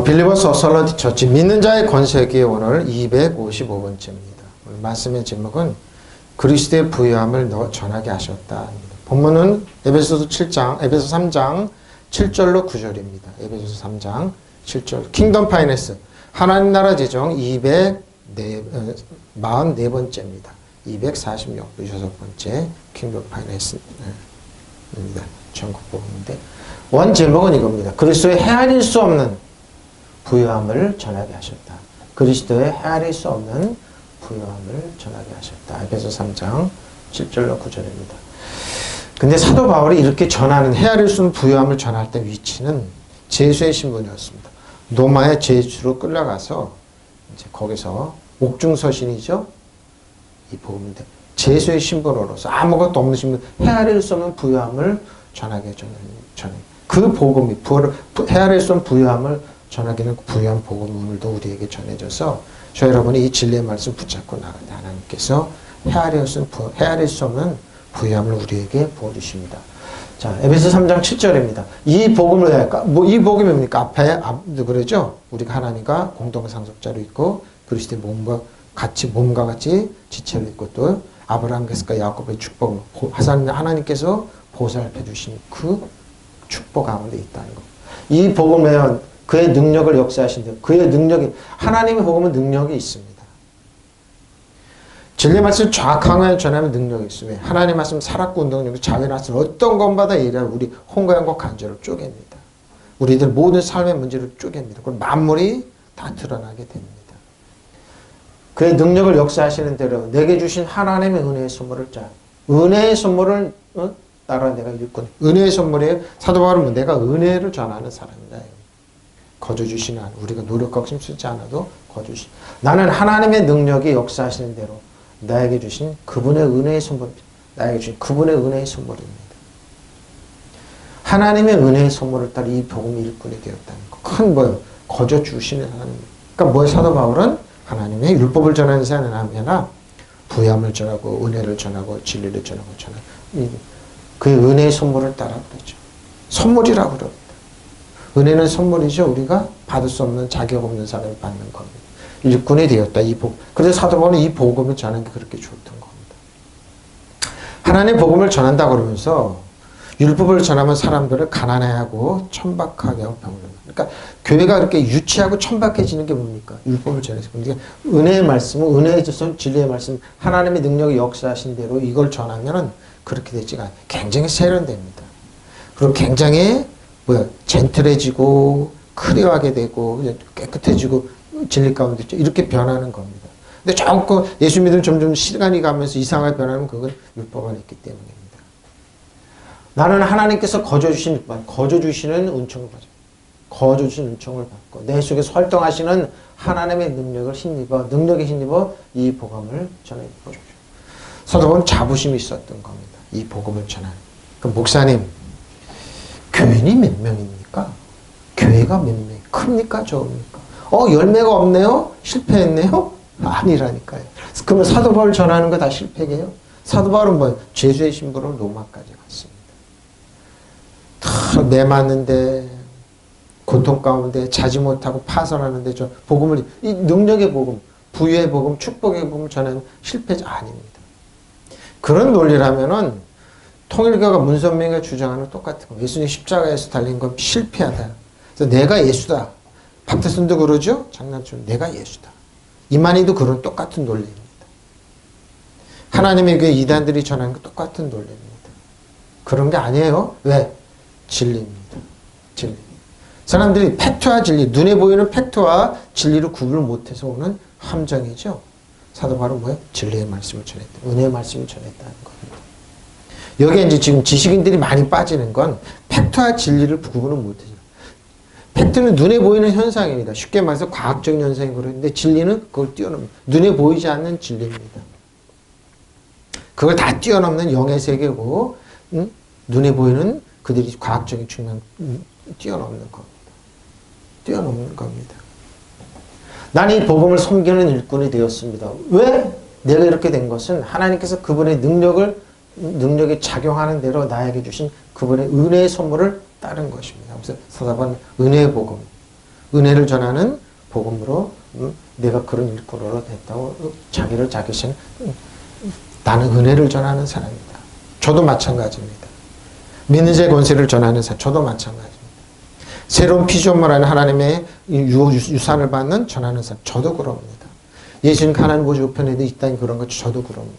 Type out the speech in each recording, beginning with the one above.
빌리버스 설런티 처치 믿는 자의 권세기에 오늘 255번째입니다. 오늘 말씀의 제목은 그리스도의 부요함을 전하게 하셨다. 본문은 에베소서 3장 7절로 9절입니다. 에베소서 3장 7절 킹덤 파이낸스 하나님 나라 재정 244번째입니다. 246번째 킹덤 파이낸스입니다. 전국 복음인데 원 제목은 이겁니다. 그리스도의 헤아릴 수 없는 부요함을 전하게 하셨다. 그리스도의 헤아릴 수 없는 부요함을 전하게 하셨다. 에베소 3장 7절로 9절입니다. 근데 사도 바울이 이렇게 전하는 헤아릴 수 없는 부요함을 전할 때 위치는 제수의 신분이었습니다. 로마의 제수로 끌려가서 이제 거기서 옥중서신이죠. 이 복음인데 제수의 신분으로서 아무것도 없는 신분, 헤아릴 수 없는 부요함을 전하게 전해. 그 복음이 헤아릴 수 없는 부요함을 전하기는 부요한 복음 오늘도 우리에게 전해져서 저 여러분이 이 진리의 말씀 붙잡고 나갈 때 하나님께서 헤아릴 수 없는 부요함을 우리에게 부어주십니다. 자, 에베소 3장 7절입니다. 이 복음을 이 복음이 뭡니까? 앞에 그러죠. 우리가 하나님과 공동 상속자로 있고 그리스도의 몸과 같이 지체로 있고 또 아브라함께서 야곱의 축복을 하나님께서 보살펴 주신 그 축복 가운데 있다는 것. 이 복음에 그의 능력을 역사하신대요. 그의 능력이 하나님의 복음은 능력이 있습니다. 진리 말씀 정확하게 전하면 능력이 있으며 하나님 말씀 살았고 운동력이 자기 말씀 어떤 것마다 예리한 우리 홍가연과 간절을 쪼갭니다. 우리들 모든 삶의 문제를 쪼갭니다. 그럼 만물이 다 드러나게 됩니다. 그의 능력을 역사하시는 대로 내게 주신 하나님의 은혜의 선물을 은혜의 선물을 따라 내가 일꾼 은혜의 선물에 사도 바울은 내가 은혜를 전하는 사람이다. 거저 주시는 우리가 노력하고 힘쓰지 않아도 거저 주시. 나는 하나님의 능력이 역사하시는 대로 나에게 주신 그분의 은혜의 선물입니다. 나에게 주신 그분의 은혜의 선물입니다. 하나님의 은혜의 선물을 따라 이 복음의 일꾼이 되었다는 거. 큰 뭐예요? 거저 주시는 하나님. 그러니까 뭐예요? 사도 바울은 하나님의 율법을 전하는 사람이 아니라 부요함을 전하고 은혜를 전하고 진리를 전하고 그 은혜의 선물을 따라 그러죠. 선물이라고 그럽니다. 은혜는 선물이죠. 우리가 받을 수 없는 자격 없는 사람이 받는 겁니다. 일꾼이 되었다. 그래서 사도 바울은 이 복음을 전하는 게 그렇게 좋던 겁니다. 하나님의 복음을 전한다 그러면서 율법을 전하면 사람들을 가난해하고 천박하게 하고 병을. 그러니까 교회가 그렇게 유치하고 천박해지는 게 뭡니까? 율법을 전해서. 그러니까 은혜의 말씀은 은혜의 진리의 말씀, 하나님의 능력이 역사하신 대로 이걸 전하면은 그렇게 되지가 않아요. 굉장히 세련됩니다. 그리고 굉장히 젠틀해지고 클리어하게 되고 깨끗해지고 진리 가운데 이렇게 변하는 겁니다. 근데 조금 예수 믿으면 점점 시간이 가면서 이상하게 변하면 그건 율법 안에 있기 때문입니다. 나는 하나님께서 거저 주시는 은총을 받아. 거저 주신 은총을 받고 내 속에서 활동하시는 하나님의 능력에 힘입어 이 복음을 전해 보십시오. 사도 바울은 자부심이 있었던 겁니다. 이 복음을 전하는. 그럼 목사님, 교인이 몇 명입니까? 교회가 몇 명? 큽니까? 적습니까? 열매가 없네요? 실패했네요? 아니라니까요. 그러면 사도 바울 전하는 거 다 실패게요? 사도 바울은 뭐예요? 제수의 신부로 로마까지 갔습니다. 다 매맞는데 고통 가운데 자지 못하고 파선하는데 이 능력의 복음, 부유의 복음, 축복의 복음 전하는 실패자 아닙니다. 그런 논리라면은 통일교가 문선명이 주장하는 똑같은 거. 예수님 십자가에서 달린 건 실패하다. 그래서 내가 예수다. 박태순도 그러죠? 장난처럼 내가 예수다. 이만희도 그런 똑같은 논리입니다. 하나님의 교회 이단들이 전하는 거 똑같은 논리입니다. 그런 게 아니에요. 왜? 진리입니다. 진리. 사람들이 팩트와 진리, 눈에 보이는 팩트와 진리를 구분을 못해서 오는 함정이죠. 사도 바울은 뭐예요? 진리의 말씀을 전했다. 은혜의 말씀을 전했다는 겁니다. 여기에 이제 지금 지식인들이 많이 빠지는 건 팩트와 진리를 구분을 못해요. 팩트는 눈에 보이는 현상입니다. 쉽게 말해서 과학적인 현상이 그런데 진리는 그걸 뛰어넘는 눈에 보이지 않는 진리입니다. 그걸 다 뛰어넘는 영의 세계고 눈에 보이는 그들이 과학적인 측면 뛰어넘는 겁니다. 뛰어넘는 겁니다. 나는 이 복음을 섬기는 일꾼이 되었습니다. 왜? 내가 이렇게 된 것은 하나님께서 그분의 능력이 작용하는 대로 나에게 주신 그분의 은혜의 선물을 따른 것입니다. 그래서 사도바울은 은혜의 복음, 은혜를 전하는 복음으로 내가 그런 일꾼으로 됐다고 자기를 자기신 나는 은혜를 전하는 사람이다. 저도 마찬가지입니다. 믿는 자의 권세를 전하는 사람, 저도 마찬가지입니다. 새로운 피조물하는 하나님의 유산을 받는 전하는 사람, 저도 그럽니다. 예수님 하나님 보좌 우편에도 있다는 그런 것 저도 그럽니다.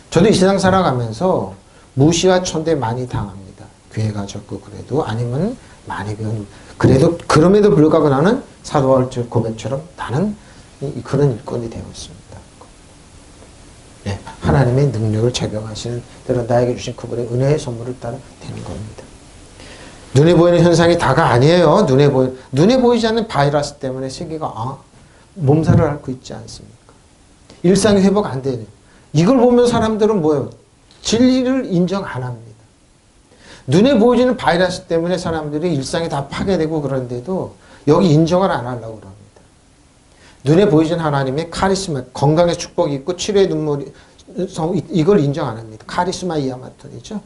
저도 이 세상 살아가면서 무시와 천대 많이 당합니다. 교회 가졌고 그래도 아니면 많이 배운 그래도 그럼에도 불구하고 나는 사도 바울 고백처럼 나는 그런 일꾼이 되어 있습니다. 네, 하나님의 능력을 적용하시는 대로 나에게 주신 그분의 은혜의 선물을 따라 되는 겁니다. 눈에 보이는 현상이 다가 아니에요. 눈에 보이지 않는 바이러스 때문에 세계가 몸살을 앓고 있지 않습니까? 일상이 회복 안 되는. 이걸 보면 사람들은 뭐예요? 진리를 인정 안 합니다. 눈에 보이지는 바이러스 때문에 사람들이 일상이 다 파괴되고 그런데도 여기 인정을 안 하려고 그럽니다. 눈에 보이진 하나님의 카리스마, 건강의 축복이 있고 치료의 눈물이 이걸 인정 안 합니다. 카리스마 이아마토이죠.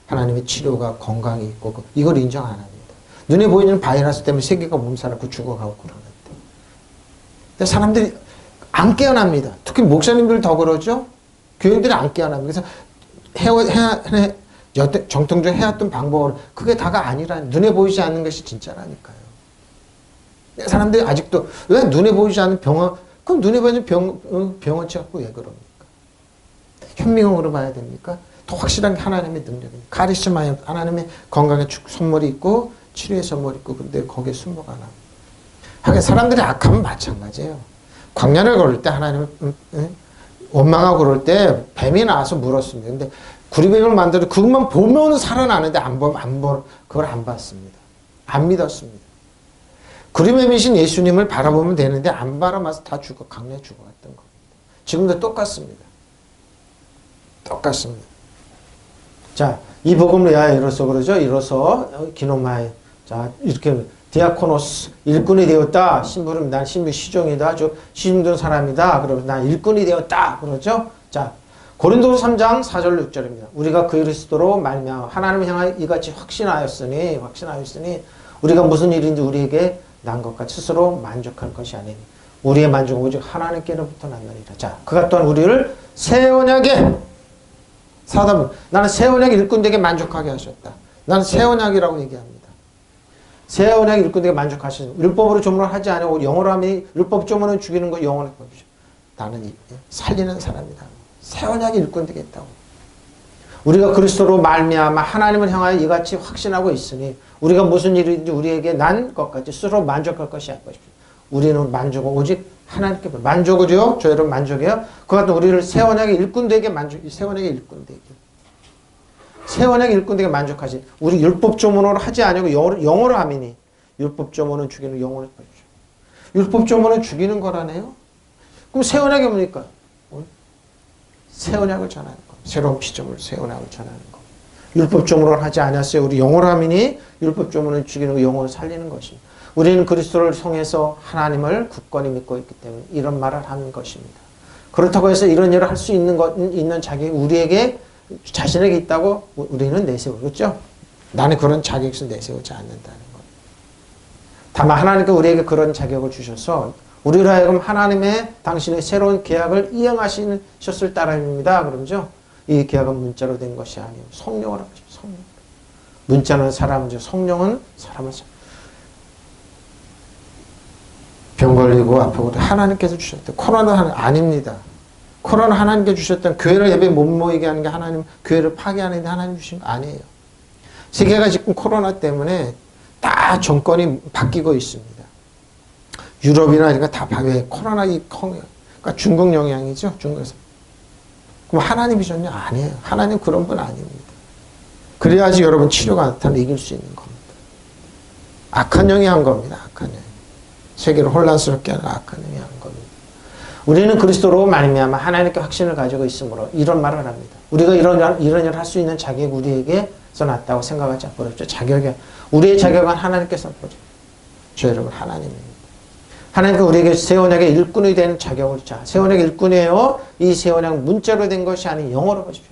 하나님의 치료가 건강이 있고 이걸 인정 안 합니다. 눈에 보이는 바이러스 때문에 세계가 몸살하고 죽어가고 그러는데 근데 사람들이 안 깨어납니다. 특히 목사님들 더 그러죠. 교인들이 안 깨어납니다. 그래서 정통적으로 해왔던 방법을 그게 다가 아니라 눈에 보이지 않는 것이 진짜라니까요. 사람들이 아직도 왜 눈에 보이지 않는 병원 그럼 눈에 보이는 병원 치갖고 왜 그럽니까? 현미경으로 봐야 됩니까? 더 확실한 게 하나님의 능력입니다. 카리스마에 하나님의 건강의 선물이 있고 치료의 선물이 있고 근데 거기에 순모가 납니다. 하긴 사람들이 악하면 마찬가지예요. 광야를 걸을 때 하나님 원망하고 그럴 때 뱀이 나와서 물었습니다. 근데 구리뱀을 만들어 그것만 보면 살아나는데 안 보면 그걸 안 봤습니다. 안 믿었습니다. 구리뱀이신 예수님을 바라보면 되는데 안 바라봐서 다 강내 죽어갔던 겁니다. 지금도 똑같습니다. 똑같습니다. 자, 이 복음을 이로써 그러죠. 이로써 기노마에 자 이렇게 디아코노스 일꾼이 되었다. 신부름 난 신부 시종이다. 아주 시중된 사람이다. 그러면 난 일꾼이 되었다. 그러죠. 자, 고린도서 3장 4절 6절입니다. 우리가 그리스도로 말미암아 하나님을 향하여 이같이 확신하였으니 우리가 무슨 일인지 우리에게 난 것 같이 스스로 만족할 것이 아니니 우리의 만족은 오직 하나님께로부터 났느니라. 자, 그가 또한 우리를 새 언약에 사다문 나는 새 언약의 일꾼되게 만족하게 하셨다. 나는 새 언약이라고 얘기합니다. 새 언약의 일꾼되게 만족하시는 율법으로 조문을 하지 않고 영어로 하면 율법 조문은 죽이는 거 영어로 법이죠. 나는 살리는 사람이다. 새 언약의 일꾼 되겠다고. 우리가 그리스도로 말미암아 하나님을 향하여 이같이 확신하고 있으니 우리가 무슨 일인지 우리에게 난 것까지 스스로 만족할 것이 아니고 우리는 만족은 오직 하나님께 만족을요. 저 여러분 만족이요. 그 같은 우리를 새 언약의 일꾼 되게 새 언약의 일꾼 되게 새 언약의 일꾼 되게 만족하시. 우리 율법 조문으로 하지 않고 영어로 하미니 율법 조문은 죽이는 영어로 해주죠. 율법 조문은 죽이는 거라네요. 그럼 새 언약이 뭡니까? 새 언약을 전하는 거. 새로운 피조물 새 언약을 전하는 거. 율법 조문을 하지 않았어요. 우리 영어로 하미니 율법 조문은 죽이는 거 영어로 살리는 것입니다. 우리는 그리스도를 통해서 하나님을 굳건히 믿고 있기 때문에 이런 말을 하는 것입니다. 그렇다고 해서 이런 일을 할 수 있는 자격이 우리에게 자신에게 있다고 우리는 내세우겠죠. 나는 그런 자격을 내세우지 않는다는 것. 다만 하나님께 우리에게 그런 자격을 주셔서 우리로 하여금 하나님의 당신의 새로운 계약을 이행하셨을 따름입니다. 그러죠. 이 계약은 문자로 된 것이 아니에요. 성령으로 하십시오. 성령. 문자는 사람이죠. 성령은 사람을 병 걸리고 아프고 하나님께서 주셨대. 코로나는 아닙니다. 코로나 하나님께 주셨던 교회를 예배 못 모이게 하는 게 하나님 교회를 파괴하는 게 하나님 주신 거 아니에요. 세계가 지금 코로나 때문에 다 정권이 바뀌고 있습니다. 유럽이나 이런 다 왜 코로나 그러니까 중국 영향이죠. 중국에서. 그럼 하나님이 줬냐? 아니에요. 하나님 그런 분 아닙니다. 그래야지 여러분 치료가 나타나 이길 수 있는 겁니다. 악한 영이 한 겁니다. 악한 영. 세계를 혼란스럽게 하는 악한 영이 한 겁니다. 우리는 그리스도로 말미암아 하나님께 확신을 가지고 있으므로 이런 말을 합니다. 우리가 이런 일을 할 수 있는 자격이 우리에게서 났다고 생각하지 않고죠. 자격이 우리의 자격은 하나님께서 보죠. 저 여러분 하나님입니다. 하나님께 우리에게 새 언약의 일꾼이 되는 자격을 새 언약의 일꾼이에요. 이 새 언약 문자로 된 것이 아닌 영어로 보십시오.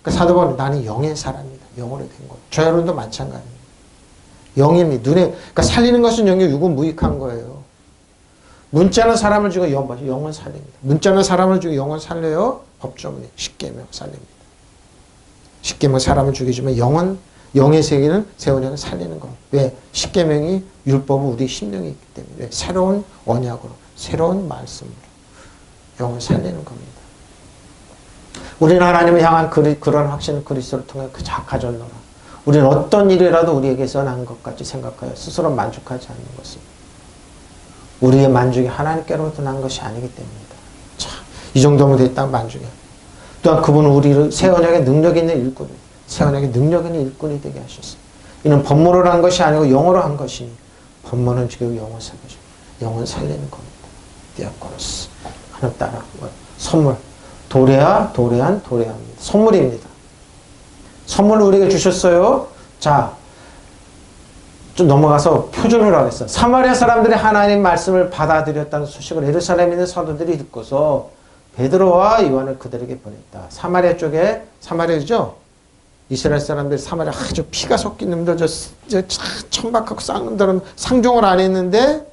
그 사도 바울은 나는 영의 사람이다. 영어로 된 것. 저 여러분도 마찬가지입니다. 영입니다. 그러니까 살리는 것은 영이 유구무익한 거예요. 문자는 사람을 주고 영은 살립니다. 문자는 사람을 주고 영은 살려요. 법조문이 십계명 살립니다. 십계명 사람을 죽이지만 영의 세계는 세원형을 살리는 겁니다. 왜? 십계명이 율법은 우리 심령이 있기 때문에. 왜? 새로운 언약으로, 새로운 말씀으로 영을 살리는 겁니다. 우리는 하나님을 향한 그런 확신을 그리스도를 통해 가졌노라. 우리는 어떤 일이라도 우리에게서 난 것 같이 생각하여 스스로 만족하지 않는 것입니다. 우리의 만족이 하나님께로부터 난 것이 아니기 때문이다. 참, 이 정도면 됐다 만족이야. 또한 그분은 우리를 새 언약의 능력 있는 일꾼, 새 언약의 능력 있는 일꾼이 되게 하셨어요. 이는 법문으로 한 것이 아니고 영어로 한 것이니 법문은 지금 영을 살려줘. 영을 살리는 겁니다. 디아코노스. 하나님 따라 선물. 도래한 도래합니다. 선물입니다. 선물을 우리에게 주셨어요. 자, 좀 넘어가서 표준으로 하겠어. 사마리아 사람들이 하나님 말씀을 받아들였다는 소식을 예루살렘에 있는 사도들이 듣고서 베드로와 요한을 그들에게 보냈다. 사마리아 쪽에, 사마리아죠? 이스라엘 사람들이 사마리아 아주 피가 섞인 놈들, 천박하고 쌍 놈들은 상종을 안 했는데,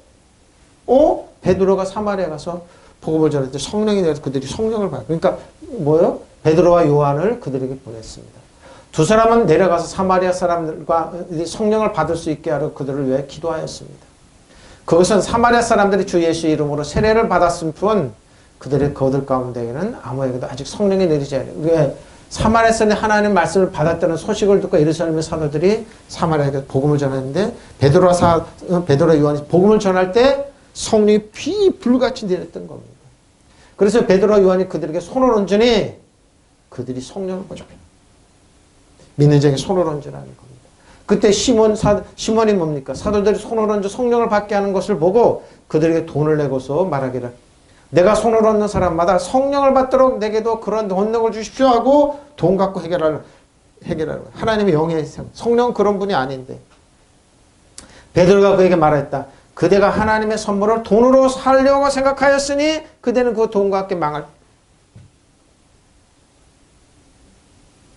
베드로가 사마리아 가서 복음을 전했을 때 성령이 내려서 그들이 성령을 받아. 그러니까 뭐예요? 베드로와 요한을 그들에게 보냈습니다. 두 사람은 내려가서 사마리아 사람들과 성령을 받을 수 있게 하려 그들을 위해 기도하였습니다. 그것은 사마리아 사람들이 주 예수 이름으로 세례를 받았을 뿐 그들의 거들 가운데에는 아무에게도 아직 성령이 내리지 않아요. 왜? 사마리아 사람이 하나님 말씀을 받았다는 소식을 듣고 예루살렘의 사도들이 사마리아에게 복음을 전했는데 베드로와 요한이 복음을 전할 때 성령이 불같이 내렸던 겁니다. 그래서 베드로와 요한이 그들에게 손을 얹으니 그들이 성령을 보죠. 믿는 자에게 손을 얹으라는 겁니다. 그때 시몬이 뭡니까? 사도들이 손을 얹어 성령을 받게 하는 것을 보고 그들에게 돈을 내고서 말하기를 내가 손을 얹는 사람마다 성령을 받도록 내게도 그런 권능을 주십시오 하고 돈 갖고 해결하는 하나님의 영의 성령은 그런 분이 아닌데 베드로가 그에게 말했다. 그대가 하나님의 선물을 돈으로 살려고 생각하였으니 그대는 그 돈과 함께 망할.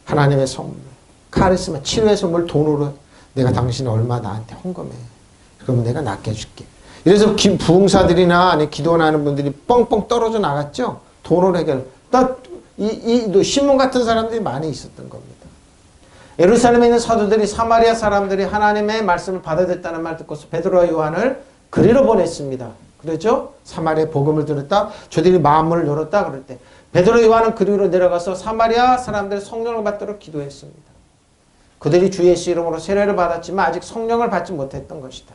하나님의 선물, 카리스마, 치료의 선물 돈으로 내가 당신 얼마 나한테 헌금해. 그러면 내가 낫게 해줄게. 이래서 부흥사들이나 아니 기도하는 분들이 뻥뻥 떨어져 나갔죠. 돈으로 해결. 신문 같은 사람들이 많이 있었던 겁니다. 예루살렘에 있는 사도들이 사마리아 사람들이 하나님의 말씀을 받아들였다는 말 듣고서 베드로와 요한을 그리로 보냈습니다. 그렇죠? 사마리아 복음을 들었다. 저들이 마음을 열었다. 그럴 때 베드로와 요한은 그리로 내려가서 사마리아 사람들의 성령을 받도록 기도했습니다. 그들이 주 예수 이름으로 세례를 받았지만 아직 성령을 받지 못했던 것이다.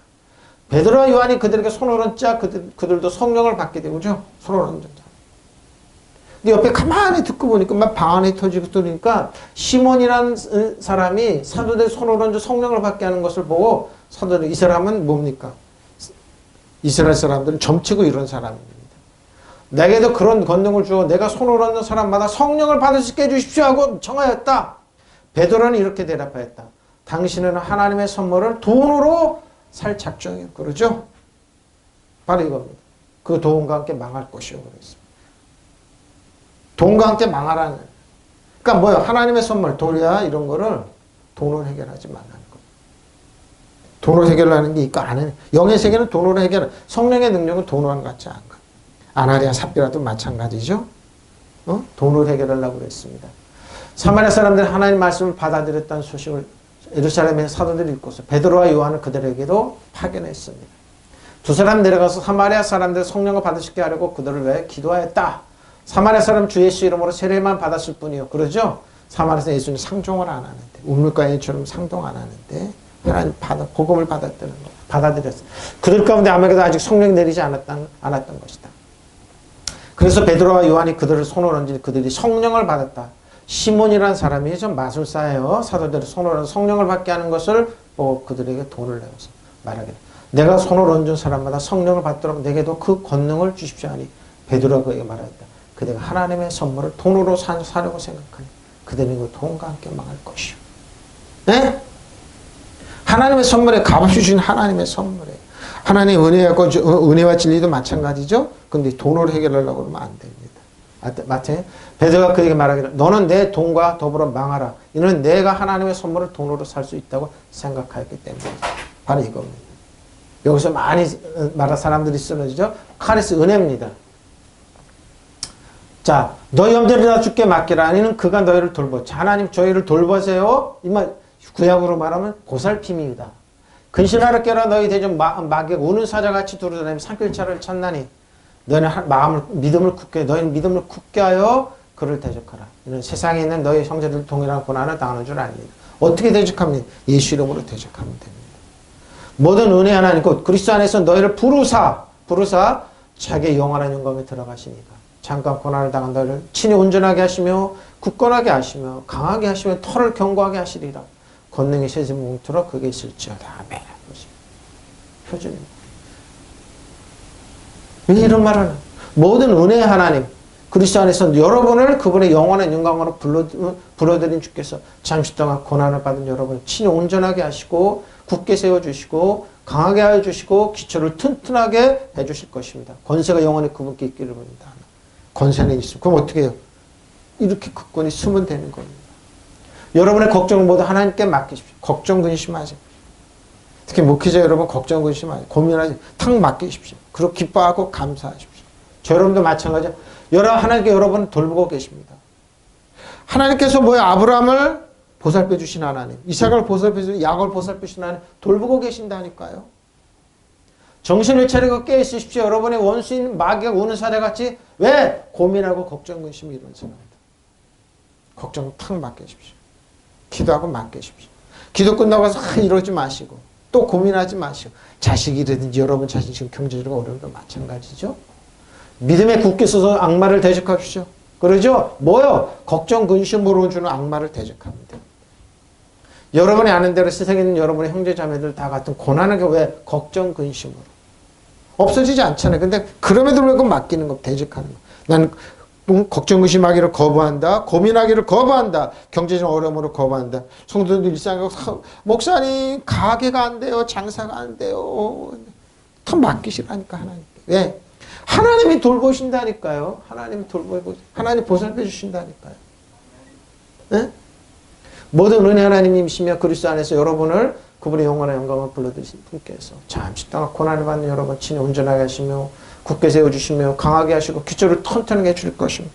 베드로와 요한이 그들에게 손을 얹자 그들도 성령을 받게 되고죠. 손을 얹었다. 근데 옆에 가만히 듣고 보니까 막 방 안에 터지고 그러니까 시몬이라는 사람이 사도들 손을 얹어 성령을 받게 하는 것을 보고 사도들 이 사람은 뭡니까? 이스라엘 사람들은 점치고 이런 사람입니다. 내게도 그런 권능을 주어 내가 손을 얹는 사람마다 성령을 받을 수 있게 해주십시오 하고 청하였다. 베드로는 이렇게 대답하였다. 당신은 하나님의 선물을 돈으로 살 작정이요. 그러죠? 바로 이겁니다. 그 돈과 함께 망할 것이요. 그랬습니다. 돈과 함께 망하라는. 그러니까 뭐야? 하나님의 선물, 돈이야 이런 거를 돈으로 해결하지 말라는 거예요. 돈으로 해결하는 게 있고 안 해. 영의 세계는 돈으로 해결. 성령의 능력은 돈으로 같지 않은 거예요. 아나리아 삽비라도 마찬가지죠. 돈으로 해결하려고 그랬습니다. 사마리아 사람들이 하나님 말씀을 받아들였다는 소식을 예루살렘의 사도들이 읽고서 베드로와 요한을 그들에게도 파견했습니다. 두 사람 내려가서 사마리아 사람들 성령을 받으시게 하려고 그들을 위해 기도하였다. 사마리아 사람 주 예수 이름으로 세례만 받았을 뿐이요. 그러죠? 사마리아에서 예수님 상종을 안 하는데 우물가인처럼 상종 안 하는데 하나님 복음을 받았다는 거 받아들였어요. 그들 가운데 아무에게도 아직 성령이 내리지 않았던 것이다. 그래서 베드로와 요한이 그들을 손을 얹으니 그들이 성령을 받았다. 시몬이라는 사람이 좀 마술사예요. 사도들이 손을 얹어 성령을 받게 하는 것을 보고 그들에게 돈을 내어서 말하기를 내가 손을 얹은 사람마다 성령을 받도록 내게도 그 권능을 주십시오 하니 베드로가 그에게 말했다. 그대가 하나님의 선물을 돈으로 사려고 생각하니 그대는 그 돈과 함께 망할 것이요. 네? 하나님의 선물에 값없이 주신 하나님의 선물에 하나님의 은혜와 진리도 마찬가지죠. 근데 돈으로 해결하려고 그러면 안 됩니다. 맞아요? 베드로가 그에게 말하기를 너는 내 돈과 더불어 망하라. 이는 내가 하나님의 선물을 돈으로 살 수 있다고 생각하였기 때문이다. 바로 이겁니다. 여기서 많이 말한 사람들이 쓰러지죠. 카리스 은혜입니다. 자, 너희 염려를 다 주께 맡기라. 아니는 그가 너희를 돌보자. 하나님 저희를 돌보세요. 이 말 구약으로 말하면 보살핌이다. 근신하라 깨라 너희 대전 마귀 우는 사자같이 두루다니며 산길차를 찾나니 너희는 마음을 믿음을 굳게 너희는 믿음을 굳게 하여 그를 대적하라. 이는 세상에 있는 너희 형제들 동일한 고난을 당하는 줄 아니라. 어떻게 대적합니까? 예수 이름으로 대적하면 됩니다. 모든 은혜 하나님 곧 그리스도 안에서 너희를 부르사 자기의 영원한 영광에 들어가시니까 잠깐 고난을 당한 너희를 친히 온전하게 하시며 굳건하게 하시며 강하게 하시며 털을 견고하게 하시리라. 권능의 세진 뭉틀어 그게 있을지어다. 아멘. 표준입니다. 왜 이런 말을 하나? 모든 은혜의 하나님 그리스도 안에서 여러분을 그분의 영원한 영광으로 불러들인 주께서 잠시 동안 고난을 받은 여러분을 친히 온전하게 하시고 굳게 세워주시고 강하게 하여 주시고 기초를 튼튼하게 해주실 것입니다. 권세가 영원히 그분께 있기를 바랍니다. 권세는 있습니다. 그럼 어떻게 해요? 이렇게 굳건히 쓰면 되는 겁니다. 여러분의 걱정을 모두 하나님께 맡기십시오. 걱정 근심하지. 특히 목회자 여러분 걱정 근심하지. 고민하지. 탁 맡기십시오. 그리고 기뻐하고 감사하십시오. 저 여러분도 마찬가지죠. 하나님께 여러분을 돌보고 계십니다. 하나님께서 뭐예요? 아브라함을 보살펴 주신 하나님, 이삭을 보살펴 주신, 야곱을 보살펴 주신 하나님 돌보고 계신다니까요. 정신을 차리고 깨어 있으십시오. 여러분의 원수인 마귀가 우는 사자같이 왜 고민하고 걱정 근심이 이런 사람들. 걱정 탁 맡기십시오. 기도하고 맡기십시오. 기도 끝나고 나서 이러지 마시고 또 고민하지 마시고 자식이라든지 여러분 자신 지금 경제적으로 어려운 거 마찬가지죠. 믿음에 굳게 서서 악마를 대적하십시오. 그러죠? 뭐요? 걱정 근심으로 주는 악마를 대적하면 돼요. 여러분이 아는 대로 세상에 있는 여러분의 형제 자매들 다 같은 고난을 왜 걱정 근심으로 없어지지 않잖아요. 근데 그럼에도 불구하고 맡기는 거, 대적하는 거. 나는 걱정 근심하기를 거부한다. 고민하기를 거부한다. 경제적 어려움으로 거부한다. 성도들 일상에 목사님 가게가 안 돼요. 장사가 안 돼요. 다 맡기시라니까 하나님께. 왜? 하나님이 돌보신다니까요. 하나님이 돌보고 하나님 보살펴 주신다니까요. 네? 모든 은혜 하나님이시며 그리스도 안에서 여러분을 그분의 영원한 영광을 불러드리신 분께서 잠시 동안 고난을 받는 여러분 친히 온전하게 하시며 굳게 세워주시며 강하게 하시고 기초를 튼튼하게 해줄 것입니다.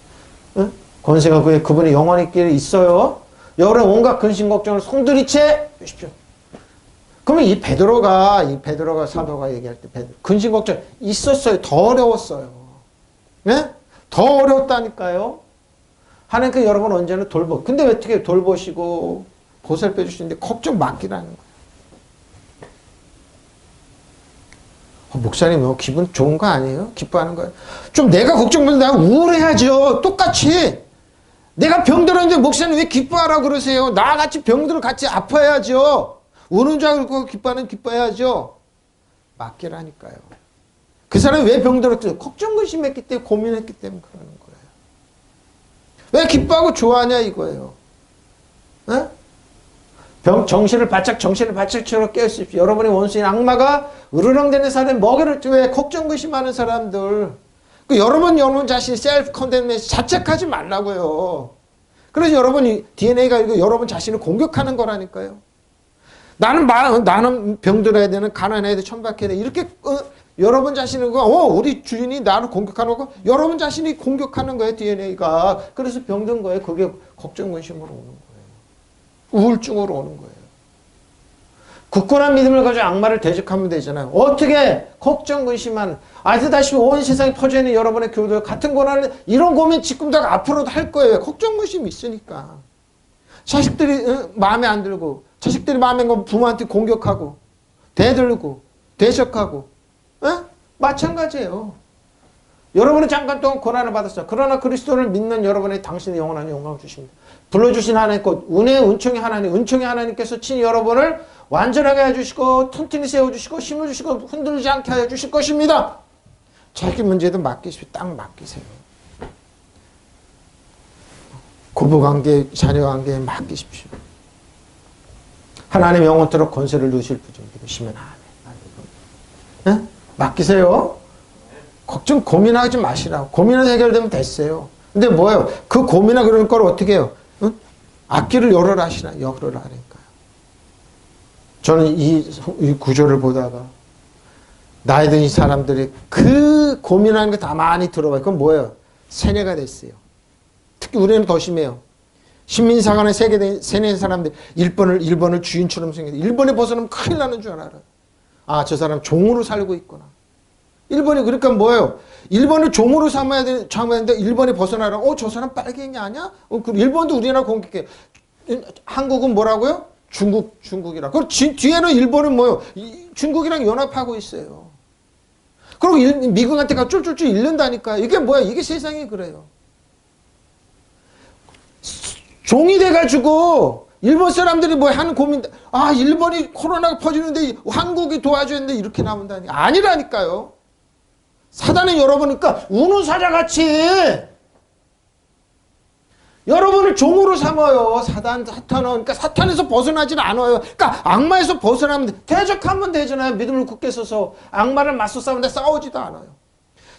네? 권세가 그분의 영원히 있기를 있어요. 여러분 온갖 근심 걱정을 송두리째 주십시오. 그러면 이 베드로가 사도가 얘기할 때 근심 걱정 있었어요. 더 어려웠어요. 네? 더 어려웠다니까요. 하나님께 여러분 언제나 근데 왜 어떻게 돌보시고 보살펴 주시는데 걱정 맡기라는 거예요. 목사님 뭐 기분 좋은 거 아니에요? 기뻐하는 거예요. 좀 내가 걱정받는데 우울해야죠. 똑같이. 내가 병들었는데 목사님 왜 기뻐하라고 그러세요? 나같이 병들어 같이 아파야죠. 우는 줄 알고 기뻐해야죠. 맡기라니까요. 그 사람이 왜 병들었죠? 걱정 근심했기 때문에 고민했기 때문에 그러는 거예요. 왜 기뻐하고 좋아하냐 이거예요. 네? 정신을 바짝 채워 깨우십시오. 여러분의 원수인 악마가 으르렁대는 사람의 먹이를 왜 걱정 근심하는 사람들. 여러분 자신이 셀프 컨덴메이션 자책하지 말라고요. 그래서 여러분이 DNA가 여러분 자신을 공격하는 거라니까요. 나는 병들어야 되는 가난해야 돼 천박해야 돼 이렇게 여러분 자신을 우리 주인이 나를 공격하는 거 여러분 자신이 공격하는 거예요. DNA가. 그래서 병든 거예요. 그게 걱정 근심으로 오는 거예요. 우울증으로 오는 거예요. 굳건한 믿음을 가지고 악마를 대적하면 되잖아요. 어떻게 걱정 근심한 아시다시피 온 세상에 퍼져 있는 여러분의 교우들 같은 고난을 이런 고민 지금도 앞으로도 할 거예요. 걱정 근심이 있으니까. 자식들이 마음에 안 들고 자식들이 마음에 안 들고 부모한테 공격하고 대들고 대적하고 마찬가지예요. 여러분은 잠깐 동안 고난을 받았어요. 그러나 그리스도를 믿는 여러분의 당신의 영원한 영광을 주십니다. 불러주신 하나님 곧 은총의 하나님께서 친히 여러분을 완전하게 해주시고 튼튼히 세워주시고 심어주시고 흔들리지 않게 하여 주실 것입니다. 자기 문제도 맡기십시오. 딱 맡기세요. 고부관계, 자녀관계에 맡기십시오. 하나님 영원토록 권세를 누실 부정 믿으시면 아멘. 네? 맡기세요. 걱정 고민하지 마시라고. 고민은 해결되면 됐어요. 근데 뭐예요? 그 고민하고 그런 걸 어떻게 해요? 악기를 열어라시나? 열어라니까요. 저는 이 구조를 보다가 나이 든 이 사람들이 그 고민하는 게 다 많이 들어봐요. 그건 뭐예요? 세뇌가 됐어요. 특히 우리는 더 심해요. 신민사관의 세뇌 사람들 일본을 주인처럼 생겼어요. 일본에 벗어나면 큰일 나는 줄 알아요. 아, 저 사람 종으로 살고 있구나. 일본이 그러니까 뭐예요? 일본을 종으로 삼아야 되는데 일본에 벗어나라고 저 사람 빨갱이 아니야? 일본도 우리나라 공격해. 한국은 뭐라고요? 중국이라. 그리고 뒤에는 일본은 뭐예요? 중국이랑 연합하고 있어요. 그리고 미국한테 가 쫄쫄쫄 잃는다니까요. 이게 뭐야? 이게 세상이 그래요. 종이 돼가지고 일본 사람들이 뭐 하는 고민, 아, 일본이 코로나가 퍼지는데 한국이 도와줘야 되는데 이렇게 나온다니. 아니라니까요. 사단은 여러분이니까 우는 사자같이 여러분을 종으로 삼아요. 사탄은. 그러니까 사탄에서 벗어나질 않아요. 그러니까 악마에서 벗어나면 대적하면 되잖아요. 믿음을 굳게 서서 악마를 맞서 싸우는데 싸우지도 않아요.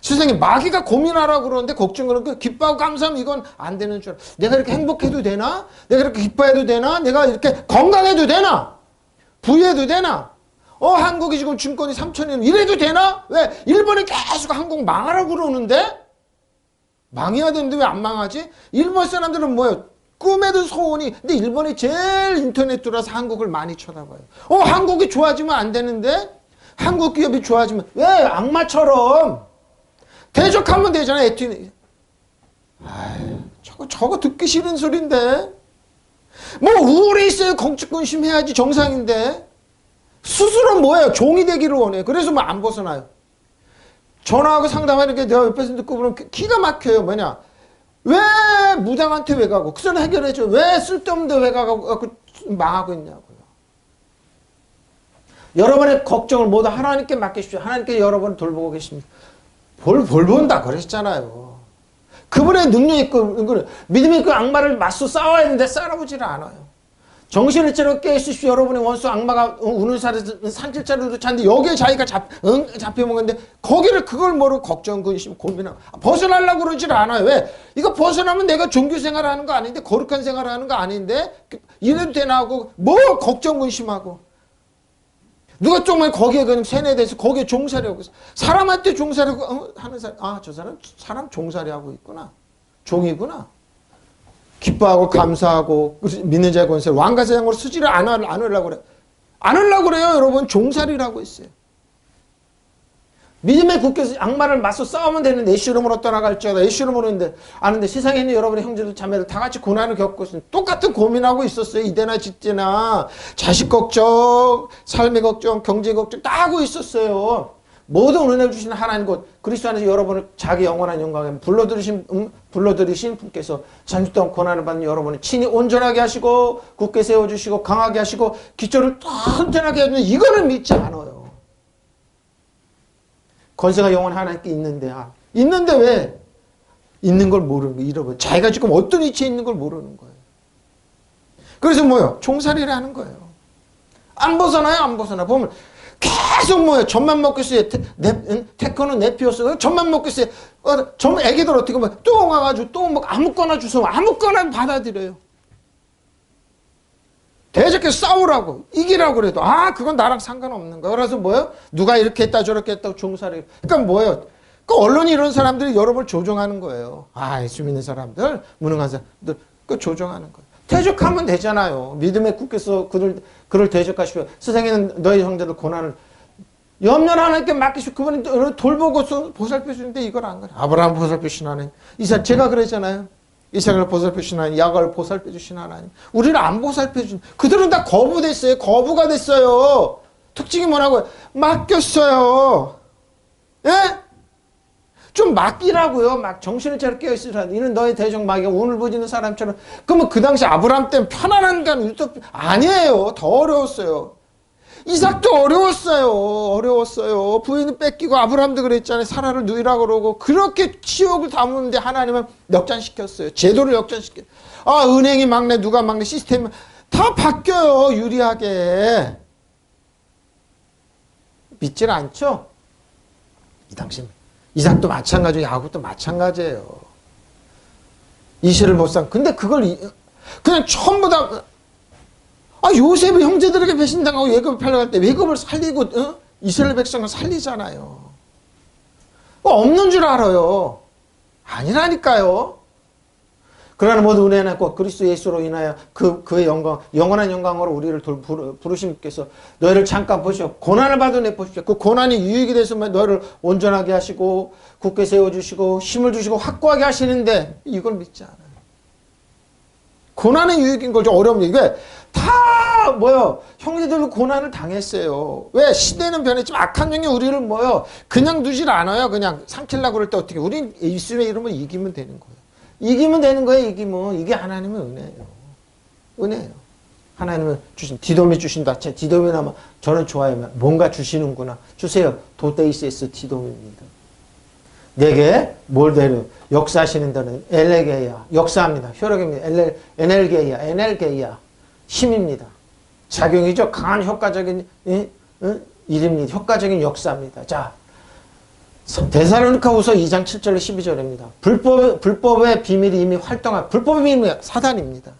세상에 마귀가 고민하라고 그러는데 걱정하는 기뻐하고 감사하면 이건 안 되는 줄 알아. 내가 이렇게 행복해도 되나? 내가 이렇게 기뻐해도 되나? 내가 이렇게 건강해도 되나? 부유해도 되나? 한국이 지금 증권이 3천이면 이래도 되나? 왜? 일본이 계속 한국 망하라고 그러는데? 망해야 되는데 왜 안 망하지? 일본 사람들은 뭐예요? 꿈에도 소원이. 근데 일본이 제일 인터넷 들어와서 한국을 많이 쳐다봐요. 한국이 좋아지면 안 되는데? 한국 기업이 좋아지면 왜? 악마처럼 대적하면 되잖아요. 저거 듣기 싫은 소린데. 뭐 우울해 있어요. 걱정근심 해야지 정상인데. 스스로 뭐예요? 종이 되기를 원해요. 그래서 뭐 안 벗어나요. 전화하고 상담하는 게 내가 옆에서 듣고 보면 기가 막혀요. 뭐냐? 왜 무당한테 왜 가고? 그 전에 해결해줘. 왜 쓸데없는데 왜 가고 망하고 있냐고요. 여러분의 걱정을 모두 하나님께 맡기십시오. 하나님께 여러분을 돌보고 계십니다. 볼 본다 그러셨잖아요. 그분의 능력이 있고 믿음이 있고 악마를 맞서 싸워야 되는데 싸워보지를 않아요. 정신을 차려 깨우십시오. 여러분의 원수 악마가 우는 산길자루로 찾는데 여기에 자기가 잡혀먹는데 거기를 그걸 모르고 걱정, 근심, 고민하고 벗어나려고 그러질 않아요. 왜? 이거 벗어나면 내가 종교 생활하는 거 아닌데 거룩한 생활하는 거 아닌데 이래도 되나 하고 뭐 걱정, 근심하고 누가 정말 거기에 그냥 세뇌돼서 거기에 종살이하고 있어. 사람한테 종살이하고 하는 사람, 저 사람 종살이하고 있구나. 종이구나. 기뻐하고 감사하고 믿는 자의 권세를 왕가세장으로 쓰지를 안 하려고 그래. 안 하려고 그래요. 여러분 종살이라고 있어요. 믿음의 굳게 악마를 맞서 싸우면 되는데 예수름으로 떠나갈지어다. 예수름으로 있는데 아는데 세상에 있는 여러분의 형제들 자매들 다 같이 고난을 겪고 있어요. 똑같은 고민하고 있었어요. 이대나 집대나 자식 걱정, 삶의 걱정, 경제 걱정 다 하고 있었어요. 모든 은혜 주시는 하나님 곧 그리스도 안에서 여러분을 자기 영원한 영광에 불러들이신 분께서 잠시 동안 고난을 받는 여러분을 친히 온전하게 하시고 굳게 세워주시고 강하게 하시고 기초를 튼튼하게 해주는 이거는 믿지 않아요. 권세가 영원히 하나님께 있는데 있는데 왜? 있는 걸 모르는 거예요. 잃어버려. 자기가 지금 어떤 위치에 있는 걸 모르는 거예요. 그래서 뭐요? 종살이를 하는 거예요. 안 벗어나요? 안 벗어나. 보면 계속 뭐예요? 젖만 먹고 있어요. 태커는 내피웠어요. 젖만 먹고 있어요. 애기들 어떻게 보면 또 와가지고 또 뭐 아무거나 주워 아무거나 받아들여요. 대적해서 싸우라고 이기라고 그래도 그건 나랑 상관없는 거야. 그래서 뭐예요? 누가 이렇게 했다 저렇게 했다고 종살이. 그러니까 뭐예요? 그 언론이 이런 사람들이 여러분을 조종하는 거예요. 예수 믿는 사람들, 무능한 사람들 그 조종하는 거예요. 대적하면 되잖아요. 믿음에 굳게서 그를 대적하시고 세상에는 너희 형제들 고난을 염려는 하나님께 맡기시고 그분이 돌보고 보살펴 주는데 이걸 안 그래. 아브라함 보살펴 주신 하나님. 제가 그랬잖아요. 이삭을 보살펴 주신 하나님, 야곱을 보살펴 주신 하나님. 우리를 안 보살펴 주신 그들은 다 거부됐어요. 거부가 됐어요. 특징이 뭐라고요? 맡겼어요. 예? 좀 맡기라고요. 막 정신을 차려 깨어있으라. 이는 너의 대적 마귀가 운을 부지는 사람처럼. 그러면 그 당시 아브라함 때는 편안한 간 유토피 아니에요. 더 어려웠어요. 이삭도 어려웠어요. 부인을 뺏기고 아브라함도 그랬잖아요. 사라를 누이라고 그러고 그렇게 치욕을 담았는데 하나님은 역전시켰어요. 제도를 역전시켰어요. 은행이 막내 누가 막내 시스템이 다 바뀌어요. 유리하게. 믿질 않죠? 이 당시는. 이삭도 마찬가지고 야곱도 마찬가지예요. 이실을 못 산. 근데 그걸 그냥 전부 다 요셉이 형제들에게 배신당하고 예굽에 팔려갈 때 예굽을 살리고 이스라엘 백성을 살리잖아요. 없는 줄 알아요. 아니라니까요. 그러나 모두 은혜는 곧 그리스도 예수로 인하여 그의 영광, 영원한 영광으로 우리를 부르신 분께서 너희를 잠깐 보시오. 고난을 받아내 보십시오. 그 고난이 유익이 돼서 너희를 온전하게 하시고 굳게 세워주시고 힘을 주시고 확고하게 하시는데 이걸 믿지 않아요. 고난은 유익인 거죠. 어려운 게. 이게 다 형제들도 고난을 당했어요. 왜? 시대는 변했지만 악한 영이 우리를 그냥 두질 않아요. 그냥 삼키려고 그럴 때 어떻게. 우린 예수의 이름으로 이기면 되는 거예요. 이기면 되는 거예요. 이기면. 이게 하나님의 은혜예요. 은혜예요. 하나님은 디돔이 주신다. 디돔이나 저는 좋아해요. 뭔가 주시는구나. 주세요. 도데이세스 디돔입니다. 내게 뭘 대려 역사하시는 데는 엘레게야 역사합니다. 효력입니다. 에넬게야 힘입니다. 작용이죠. 강한 효과적인 일입니다. 효과적인 역사입니다. 자, 데살로니가후서 2장 7절로 12절입니다. 불법의 비밀이 이미 불법의 비밀은 사단입니다.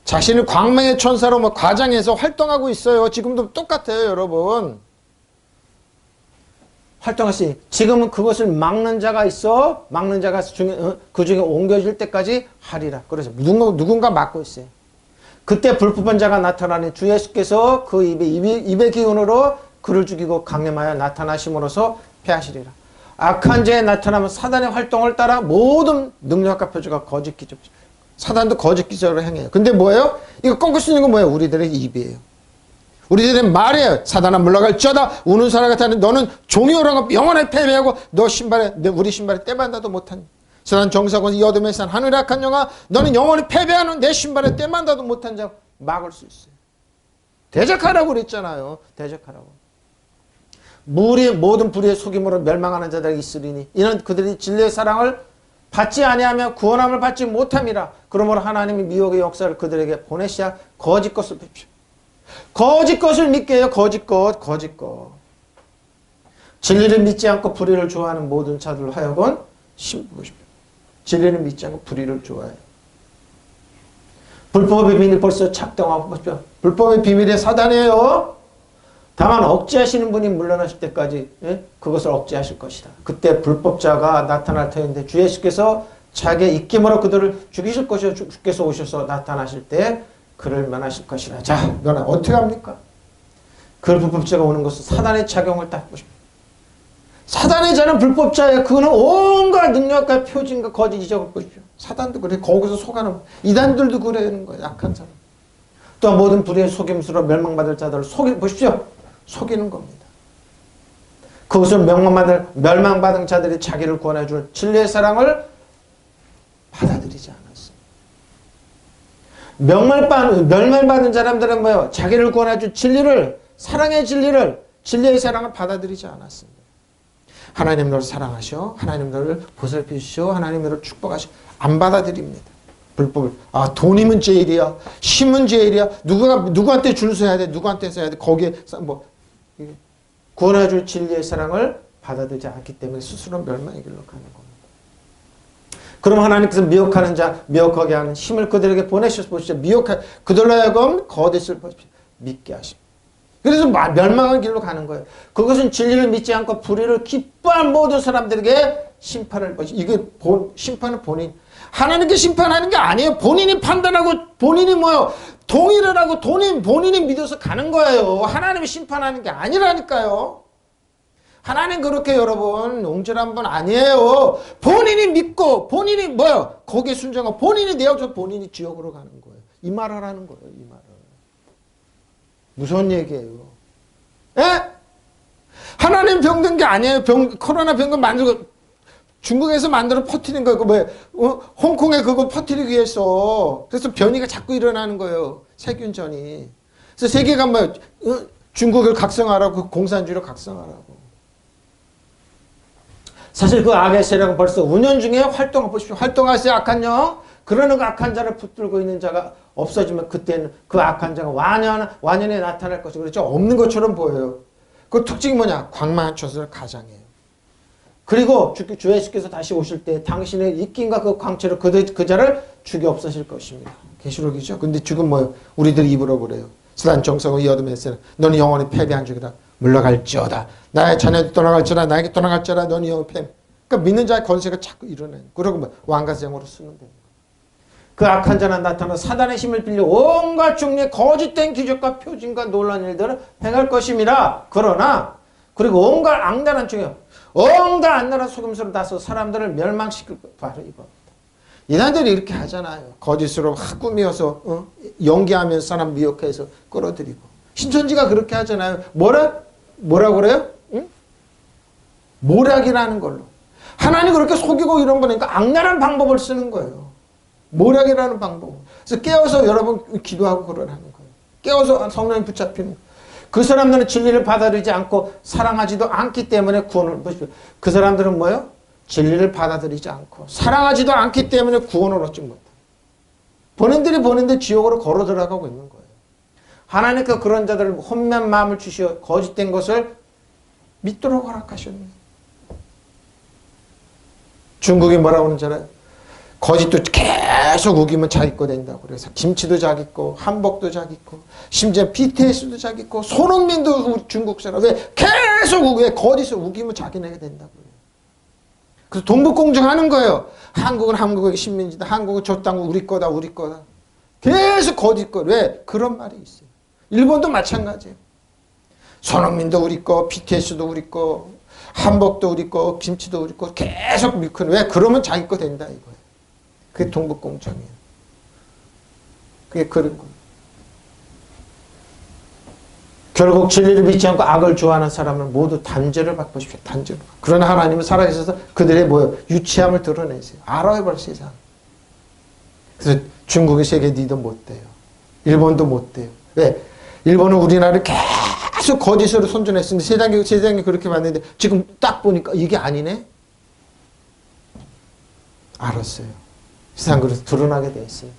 자신을 광명의 천사로 과장해서 활동하고 있어요. 지금도 똑같아요, 여러분. 활동했으니 지금은 그것을 막는 자가 있어. 막는 자가 그 중에 옮겨질 때까지 하리라. 그래서 누군가 막고 있어요. 그때 불법한 자가 나타나니 주 예수께서 그 입의 기운으로 그를 죽이고 강림하여 나타나심으로써 패하시리라. 악한 자에 나타나면 사단의 활동을 따라 모든 능력과 표적과 거짓 기적. 사단도 거짓 기적을 행해요. 근데 뭐예요? 이거 꺾을 수 있는 건 뭐예요? 우리들의 입이에요. 우리들의 말이에요. 사단아 물러갈지어다. 우는 사람 같아는 너는 종이 오라고 영원히 패배하고 우리 신발에 때만다도 못한 사단 정사건 이 어둠의 산 하늘의 악한 영아 너는 영원히 패배하는 내 신발에 때만다도 못한 자 막을 수 있어요. 대적하라고 그랬잖아요. 대적하라고. 모든 불의의 속임으로 멸망하는 자들이 있으리니 이는 그들이 진리의 사랑을 받지 아니하며 구원함을 받지 못함이라. 그러므로 하나님이 미혹의 역사를 그들에게 보내시야 거짓 것을 뵙시오. 거짓 것을 믿게 해요. 거짓 것. 진리를 믿지 않고 불의를 좋아하는 모든 자들로 하여금 보십시오. 진리를 믿지 않고 불의를 좋아해요. 불법의 비밀 벌써 작동하고 보십시오. 불법의 비밀이 사단이에요. 다만 억제하시는 분이 물러나실 때까지 그것을 억제하실 것이다. 그때 불법자가 나타날 터인데 주 예수께서 자기의 입김으로 그들을 죽이실 것이요 주께서 오셔서 나타나실 때 그를 면하실 것이라. 자, 면하 어떻게 합니까? 그 불법자가 오는 것은 사단의 작용을 딱 보십시오. 사단의 자는 불법자예요. 그는 온갖 능력과 표징과 거짓 이적을 보십시오. 사단도 그래. 거기서 속아는 이단들도 그러는 거예요. 약한 사람. 또 모든 불의의 속임수로 멸망받을 자들을 보십시오. 속이는 겁니다. 그것을 멸망받은 자들이 자기를 구원해줄 진리의 사랑을 받아들이지 않았어요. 멸망받은 사람들은 뭐예요? 자기를 구원해줄 진리를, 사랑의 진리를, 진리의 사랑을 받아들이지 않았습니다. 하나님 너를 사랑하셔. 하나님 너를 보살펴 주시오. 하나님 너를 축복하시오. 안 받아들입니다. 불법을. 돈이면 제일이야. 힘은 제일이야. 누구한테 줄 서야 돼. 누구한테 써야 돼. 거기에 구원해줄 진리의 사랑을 받아들이지 않기 때문에 스스로 멸망의 길로 가는 겁니다. 그럼 하나님께서 미혹하게 하는 힘을 그들에게 보내셔서 보시죠. 그들로 하여금 거짓을 믿게 하십니다. 그래서 멸망의 길로 가는 거예요. 그것은 진리를 믿지 않고 불의를 기뻐한 모든 사람들에게 심판을 보시. 이게 심판은 하나님께 심판하는 게 아니에요. 본인이 판단하고 본인이 동의를 하고 본인이 믿어서 가는 거예요. 하나님이 심판하는 게 아니라니까요. 하나님 그렇게 여러분 옹졸한 분 아니에요. 본인이 믿고 본인이 거기에 순종하고 본인이 내어서 본인이 지옥으로 가는 거예요. 이 말을 하는 거예요. 이 말을. 무서운 얘기예요. 예? 하나님 병든 게 아니에요. 코로나 병금 만들고 중국에서 만들어 퍼뜨린 거 홍콩에 그거 퍼뜨리기 위해서. 그래서 변이가 자꾸 일어나는 거예요. 세균전이. 그래서 세계가 중국을 각성하라고, 공산주의로 각성하라고. 사실 그 악의 세력은 벌써 운영 중에 보십시오. 활동하세요, 악한 영. 그러는 그 악한 자를 붙들고 있는 자가 없어지면 그때는 그 악한 자가 완연히 나타날 것이고, 그렇죠? 없는 것처럼 보여요. 그 특징이 뭐냐? 광망한 처소를 가장해요. 그리고 주 예수께서 다시 오실 때 당신의 입김과 그 광채로 그 자를 죽여 없으실 것입니다. 계시록이죠. 근데 지금 뭐 우리들 입으로 그래요. 스단 정성의 여둠에서는 너는 영원히 패배한 적이다. 물러갈지어다. 나의 자녀도 떠나갈지어다. 나에게 떠나갈지어다. 너는 영원히 패배. 그러니까 믿는 자의 권세가 자꾸 일어나요. 그러고 뭐 왕가생으로 쓰는 거예요. 그 악한 자는 나타나 사단의 힘을 빌려 온갖 종류의 거짓된 기적과 표징과 놀라운 일들을 행할 것임이라. 그러나 그리고 온갖 악랄한 중에 온갖 악랄한 속임수를 다써 사람들을 멸망시킬 바로 이겁니다. 이단들이 이렇게 하잖아요. 거짓으로 꾸미어서 연기하면서 사람 미혹해서 끌어들이고. 신천지가 그렇게 하잖아요. 뭐라 그래요? 응? 모략이라는 걸로. 하나님 그렇게 속이고 이런 거니까 악랄한 방법을 쓰는 거예요. 모략이라는 방법. 그래서 깨워서 여러분 기도하고 그러라는 거예요. 깨워서 성령이 붙잡히는 거예요. 그 사람들은 진리를 받아들이지 않고 사랑하지도 않기 때문에 구원을 보십시오. 그 사람들은 뭐예요? 진리를 받아들이지 않고 사랑하지도 않기 때문에 구원을 얻지 못해요. 본인들이 지옥으로 걸어 들어가고 있는 거예요. 하나님께서 그런 자들을 혼면 마음을 주시어 거짓된 것을 믿도록 허락하셨네요. 중국이 뭐라고 하는지 알아요? 거짓도 계속 우기면 자기 거 된다고. 그래서 김치도 자기 거, 한복도 자기 거, 심지어 BTS도 자기 거, 손흥민도 중국 사람. 왜 계속 왜 거짓을 우기면 자기네가 된다고. 그래서 동북공정하는 거예요. 한국은 한국의 식민지다. 한국은 저 땅은 우리 거다. 우리 거다. 계속 거짓 거. 왜? 그런 말이 있어요. 일본도 마찬가지예요. 손흥민도 우리 거, BTS도 우리 거, 한복도 우리 거, 김치도 우리 거. 계속 밀크는. 왜? 그러면 자기 거 된다 이거예요. 그게 동북공정이에요. 그게 그런 거예요. 결국 진리를 믿지 않고 악을 좋아하는 사람은 모두 단죄를 받고 싶죠. 단죄를. 그러나 하나님은 살아계셔서 그들의 뭐예요? 유치함을 드러내세요. 알아요, 벌 세상. 그래서 중국이 세계 리더 못 돼요. 일본도 못 돼요. 왜? 일본은 우리나라를 계속 거짓으로 선전했습니다. 세상이 그렇게 봤는데 지금 딱 보니까 이게 아니네? 알았어요. 세상 그래서 드러나게 돼 있어요.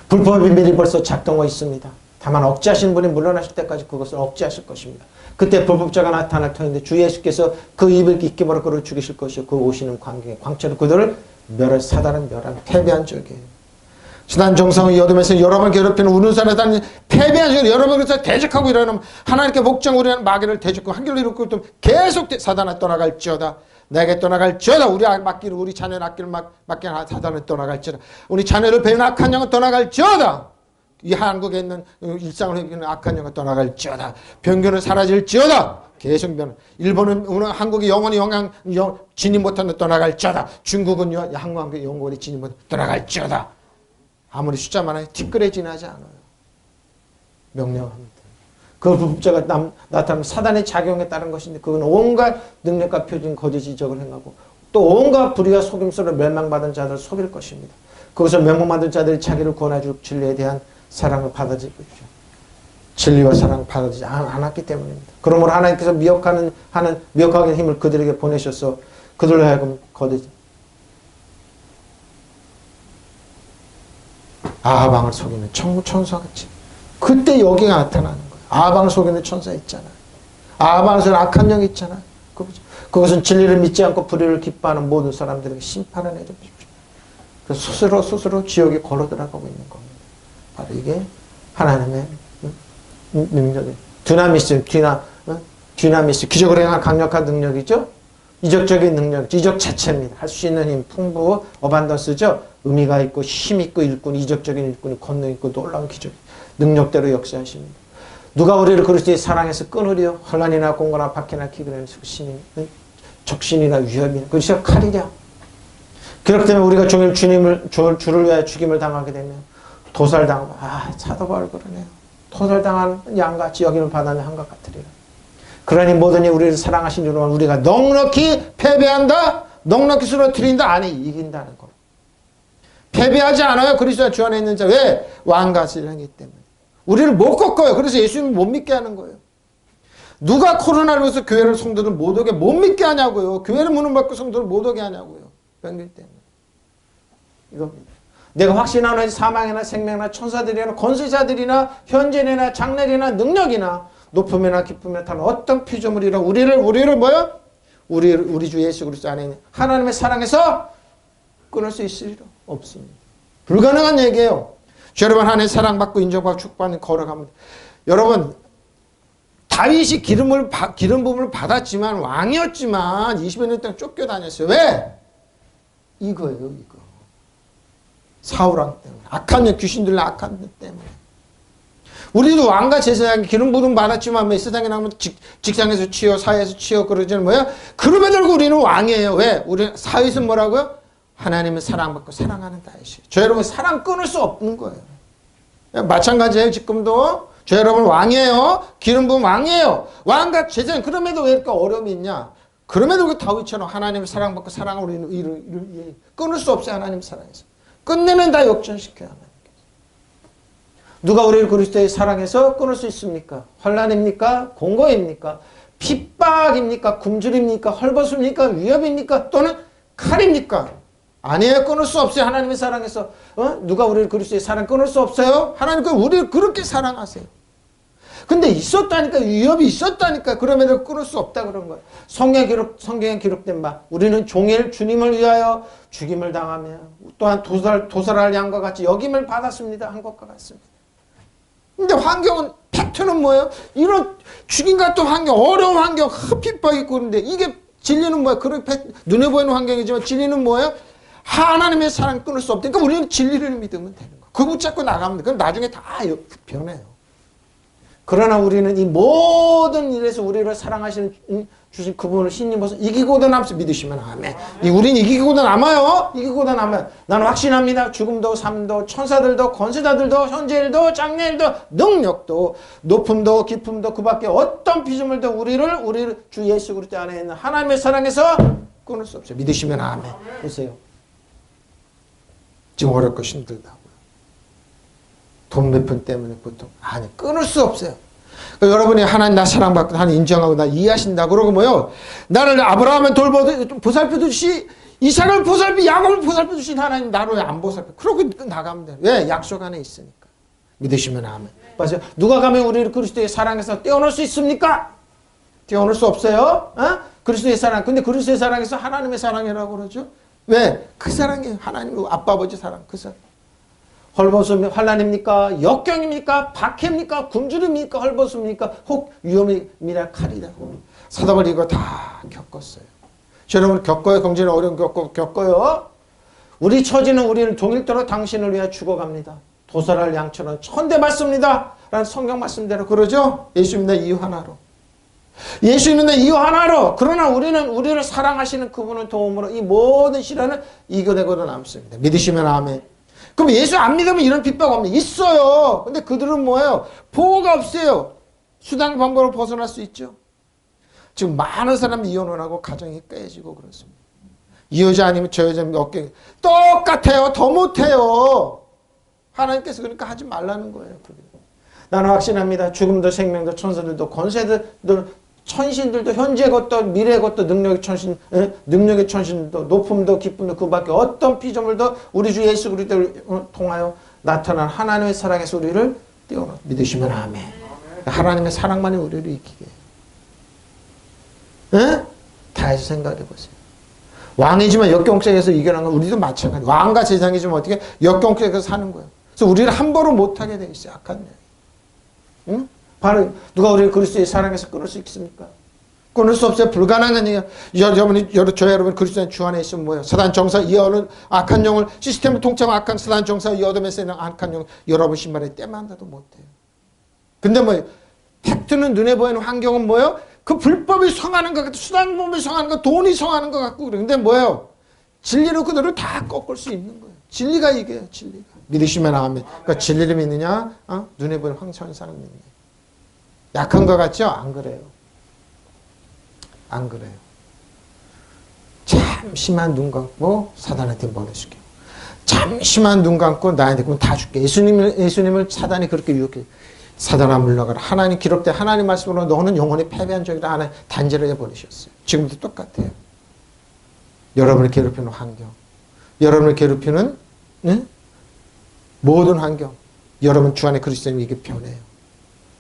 불법의 비밀이 벌써 작동하고 있습니다. 다만 억제하시는 분이 물러나실 때까지 그것을 억제하실 것입니다. 그때 불법자가 나타날 터인데 주 예수께서 그 입을 잊게 벌어 그를 죽이실 것이요. 그 오시는 광경에 광채로 그들을 사단은 멸한 패배한 적이에요. 지난 정성의 여둠에서 여러분을 괴롭히는 우는 사람은 패배한 적이에요. 여러분을 그래서 대적하고 일어나면 하나님께 목장 우리는 마귀를 대적하고 한결로 이루고 계속 사단을 떠나갈지어다. 내게 떠나갈지어다. 우리 맡기를 우리 자녀를 맡기는 사단을 떠나갈지어다. 우리 자녀를 배는 악한 영은 떠나갈지어다. 이 한국에 있는 일상을 회피하는 악한 영은 떠나갈지어다. 병균은 사라질지어다. 계속 변화. 일본은 오늘 한국이 영원히 진입 못하는 떠나갈지어다. 중국은 한국이 영원히 진입 못하는 떠나갈지어다. 아무리 숫자 많아요. 뒷거래지나지 않아요. 명령합니다. 그 불법자가 나타나면 사단의 작용에 따른 것인데 그건 온갖 능력과 표준 거짓 지적을 행하고 또 온갖 불의와 속임수로 멸망받은 자들을 속일 것입니다. 거기서 멸망받은 자들이 자기를 구원해줄 진리에 대한 사랑을 받아들이죠. 진리와 사랑을 받아들이지 않았기 때문입니다. 그러므로 하나님께서 미혹하는 힘을 그들에게 보내셔서 그들로 하여금 거짓 아방을 속이는 천사같이 그때 여기가 나타나는 거예요. 아방을 속이는 천사 있잖아요. 아방을 속이는 악한 영 있잖아요. 그것은 진리를 믿지 않고 불의를 기뻐하는 모든 사람들에게 심판을 내려주십시오. 그래서 스스로 지옥에 걸어 들어가고 있는 겁니다. 바로 이게 하나님의 능력이에요. 디나미스, 기적을 행한 강력한 능력이죠. 이적적인 능력, 이적 자체입니다. 할 수 있는 힘, 풍부, 어반던스죠. 의미가 있고 힘 있고 일꾼, 이적적인 일꾼이 권능 있고 놀라운 기적, 능력대로 역사하십니다. 누가 우리를 그리스도의 사랑해서 끊으려 혼란이나 공고나 박해나 기근이나 적신이나 위협이나 그것이 칼이랴. 그렇기 때문에 우리가 종일 주를 위하여 죽임을 당하게 되면 도살당하고 사도 바울 그러네요. 도살당한 양같이 여김을 받는 한것 같으리라. 그러니 모든 이 우리를 사랑하신 이로만 우리가 넉넉히 패배한다, 넉넉히 쓰러뜨린다, 아니 이긴다는 거. 패배하지 않아요. 그리스도 주 안에 있는 자. 왜? 왕가를 하기 때문에. 우리를 못 꺾어요. 그래서 예수님을 못 믿게 하는 거예요. 누가 코로나로 해서 교회를 성도들 못 오게 못 믿게 하냐고요. 교회를 문을 막고 성도들 못 오게 하냐고요. 병길 때문에. 이겁니다. 내가 확신하는 사망이나 생명이나 천사들이나 권세자들이나 현재나 장래나 능력이나 높음이나 기쁨이나 다른 어떤 피조물이라 우리를 뭐요? 우리 주 예수 그리스도 안에 있는 하나님의 사랑에서 끊을 수 있으리라. 없습니다. 불가능한 얘기예요. 여러분 하나님의 사랑받고 인정받고 축복받는 걸어갑니다. 여러분 다윗이 기름 부음을 받았지만 왕이었지만 20여 년 동안 쫓겨다녔어요. 왜? 이거예요. 이거. 사울왕 때문에. 악한 년, 귀신들의 악한 년 때문에. 우리도 왕과 제사장이 기름 부음 받았지만 왜 세상에 나가면 직장에서 치여 사회에서 치여 그러지는 뭐야? 그럼에도 우리는 왕이에요. 왜? 우리 사회에서 뭐라고요? 하나님은 사랑받고 사랑하는 다윗이에요. 저 여러분 사랑 끊을 수 없는 거예요. 마찬가지예요. 지금도 저 여러분 왕이에요. 기름 부음 왕이에요. 왕과 제사장. 그럼에도 왜 이렇게 어려움이 있냐? 그럼에도 그 다윗처럼 하나님의 사랑받고 사랑을 우리는 끊을 수 없어요. 하나님 사랑에서. 끝내는 다 역전시켜야 합니다. 누가 우리를 그리스도의 사랑해서 끊을 수 있습니까? 환난입니까? 공고입니까? 핍박입니까? 굶주립니까? 헐벗습니까? 위협입니까? 또는 칼입니까? 아니에요. 끊을 수 없어요. 하나님의 사랑에서. 누가 우리를 그리스도의 사랑 끊을 수 없어요? 하나님은 우리를 그렇게 사랑하세요. 근데 있었다니까. 위협이 있었다니까. 그럼에도 끊을 수 없다 그런 거예요. 성경에 기록된 바 우리는 종일 주님을 위하여 죽임을 당하며 또한 도살할 양과 같이 여김을 받았습니다. 한 것과 같습니다. 근데 환경은 팩트는 뭐예요? 이런 죽임 같은 환경, 어려운 환경, 핍박 있고 그런데 이게 진리는 뭐예요? 그렇게 눈에 보이는 환경이지만 진리는 뭐예요? 하나님의 사랑 끊을 수 없다니까 우리는 진리를 믿으면 되는 거예요. 그거 붙잡고 나가면 돼. 그럼 나중에 다 변해요. 그러나 우리는 이 모든 일에서 우리를 사랑하시는 주신 그분을 힘입어서 이기고도 남습니다. 믿으시면 아멘. 우린 이기고도 남아요. 이기고도 남아요. 나는 확신합니다. 죽음도 삶도 천사들도 권세자들도 현재일도 장래일도 능력도 높음도 깊음도 그 밖에 어떤 피조물도 우리를 주 예수 그리스도 안에 있는 하나님의 사랑에서 끊을 수 없어요. 믿으시면 아멘. 보세요. 지금 어렵고 힘들다고요. 돈 몇 푼 때문에 보통 끊을 수 없어요. 그러니까 여러분이 하나님 나 사랑받고 하나님 인정하고 나 이해하신다 그러고 뭐요? 나를 아브라함을 보살펴듯이 이삭을 보살피 야곱을 보살펴 주신 하나님 나를 왜 안 보살펴? 그러고 나가면 돼요. 왜? 약속 안에 있으니까. 믿으시면 아멘. 맞아요. 누가 가면 우리를 그리스도의 사랑에서 떼어놓을 수 있습니까? 떼어놓을 수 없어요. 그리스도의 사랑. 근데 그리스도의 사랑에서 하나님의 사랑이라고 그러죠. 왜? 그 사랑이 하나님 아빠 아버지 사랑 그 사랑. 헐벗음이 환난입니까? 역경입니까? 박해입니까? 굶주림입니까? 헐벗음입니까? 혹 위험이라 칼이다. 사도바울 이거 다 겪었어요. 여러분 겪어요. 경제는 어려운 겪어요. 우리 처지는 우리를 동일대로 당신을 위해 죽어갑니다. 도살할 양처럼 천대 받습니다. 라는 성경 말씀대로 그러죠. 예수 믿는 이유 하나로. 예수 믿는 이유 하나로. 그러나 우리를 사랑하시는 그분의 도움으로 이 모든 시련을 이겨내고도 남습니다. 믿으시면 아멘. 그럼 예수 안 믿으면 이런 핍박 없네. 있어요. 근데 그들은 뭐예요? 보호가 없어요. 수단 방법으로 벗어날 수 있죠. 지금 많은 사람이 이혼을 하고 가정이 깨지고 그렇습니다. 이 여자 아니면 저 여자 어깨 똑같아요. 더 못해요. 하나님께서 그러니까 하지 말라는 거예요. 나는 확신합니다. 죽음도 생명도 천사들도 권세들도 천신들도 현재 것도 미래 것도 능력의 천신도 높음도 기쁨도 그 밖에 어떤 피조물도 우리 주 예수 그리스도를 통하여 나타난 하나님의 사랑에서 우리를 띄워놓 믿으시면 아멘. 하나님의 사랑만이 우리를 이기게 해요. 다 해서 생각해 보세요. 왕이지만 역경색에서 이겨난 건 우리도 마찬가지. 왕과 제사장이지만 어떻게 역경색에서 사는 거예요. 그래서 우리를 함부로 못하게 돼 있어요. 악한 년. 응? 바로 누가 우리를 그리스도의 사랑에서 끊을 수 있습니까? 끊을 수 없어요. 불가능한 얘기예요. 여러분 그리스도의 주 안에 있으면 뭐예요? 사단 정사 이어는 악한 영을 시스템을 통째로 악한 사단 정사 이어둠에서 있는 악한 영 여러분 신발에 때만다도 못해요. 근데 뭐예요? 팩트는 눈에 보이는 환경은 뭐예요? 그 불법이 성하는 것 같고 수단법이 성하는 것 돈이 성하는 것 같고 그래. 근데 뭐예요? 진리로 그들을 다 꺾을 수 있는 거예요. 진리가 이겨요. 진리가. 믿으시면 아멘. 그러니까 진리를 믿느냐? 눈에 보이는 황천사를 믿느냐? 약한 것 같죠? 안 그래요. 안 그래요. 잠시만 눈 감고 사단한테 몰아줄게요. 잠시만 눈 감고 나한테 그럼 다 줄게. 예수님을 사단이 그렇게 유혹해. 사단아 물러가라. 하나님 기록된 하나님 말씀으로 너는 영원히 패배한 적이다. 하나님 단죄를 해버리셨어요. 지금도 똑같아요. 여러분을 괴롭히는 환경. 여러분을 괴롭히는 모든 환경. 여러분 주 안에 그리스도님 이게 변해요.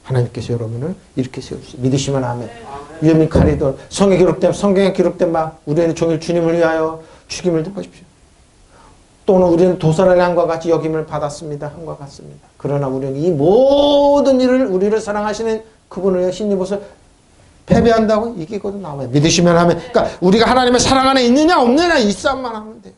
하나님께서 여러분을 이렇게 세우시죠. 믿으시면 아멘. 위험인 칼이든 성경에 기록된 막 우리는 종일 주님을 위하여 죽임을 보십시오. 또는 우리는 도살을 한과 같이 여김을 받았습니다. 한과 같습니다. 그러나 우리는 이 모든 일을 우리를 사랑하시는 그분을 위해 힘입어서 패배한다고 이기고도 나와요. 믿으시면 하면. 그러니까 우리가 하나님의 사랑 안에 있느냐 없느냐 이 싸움만 하면 돼요.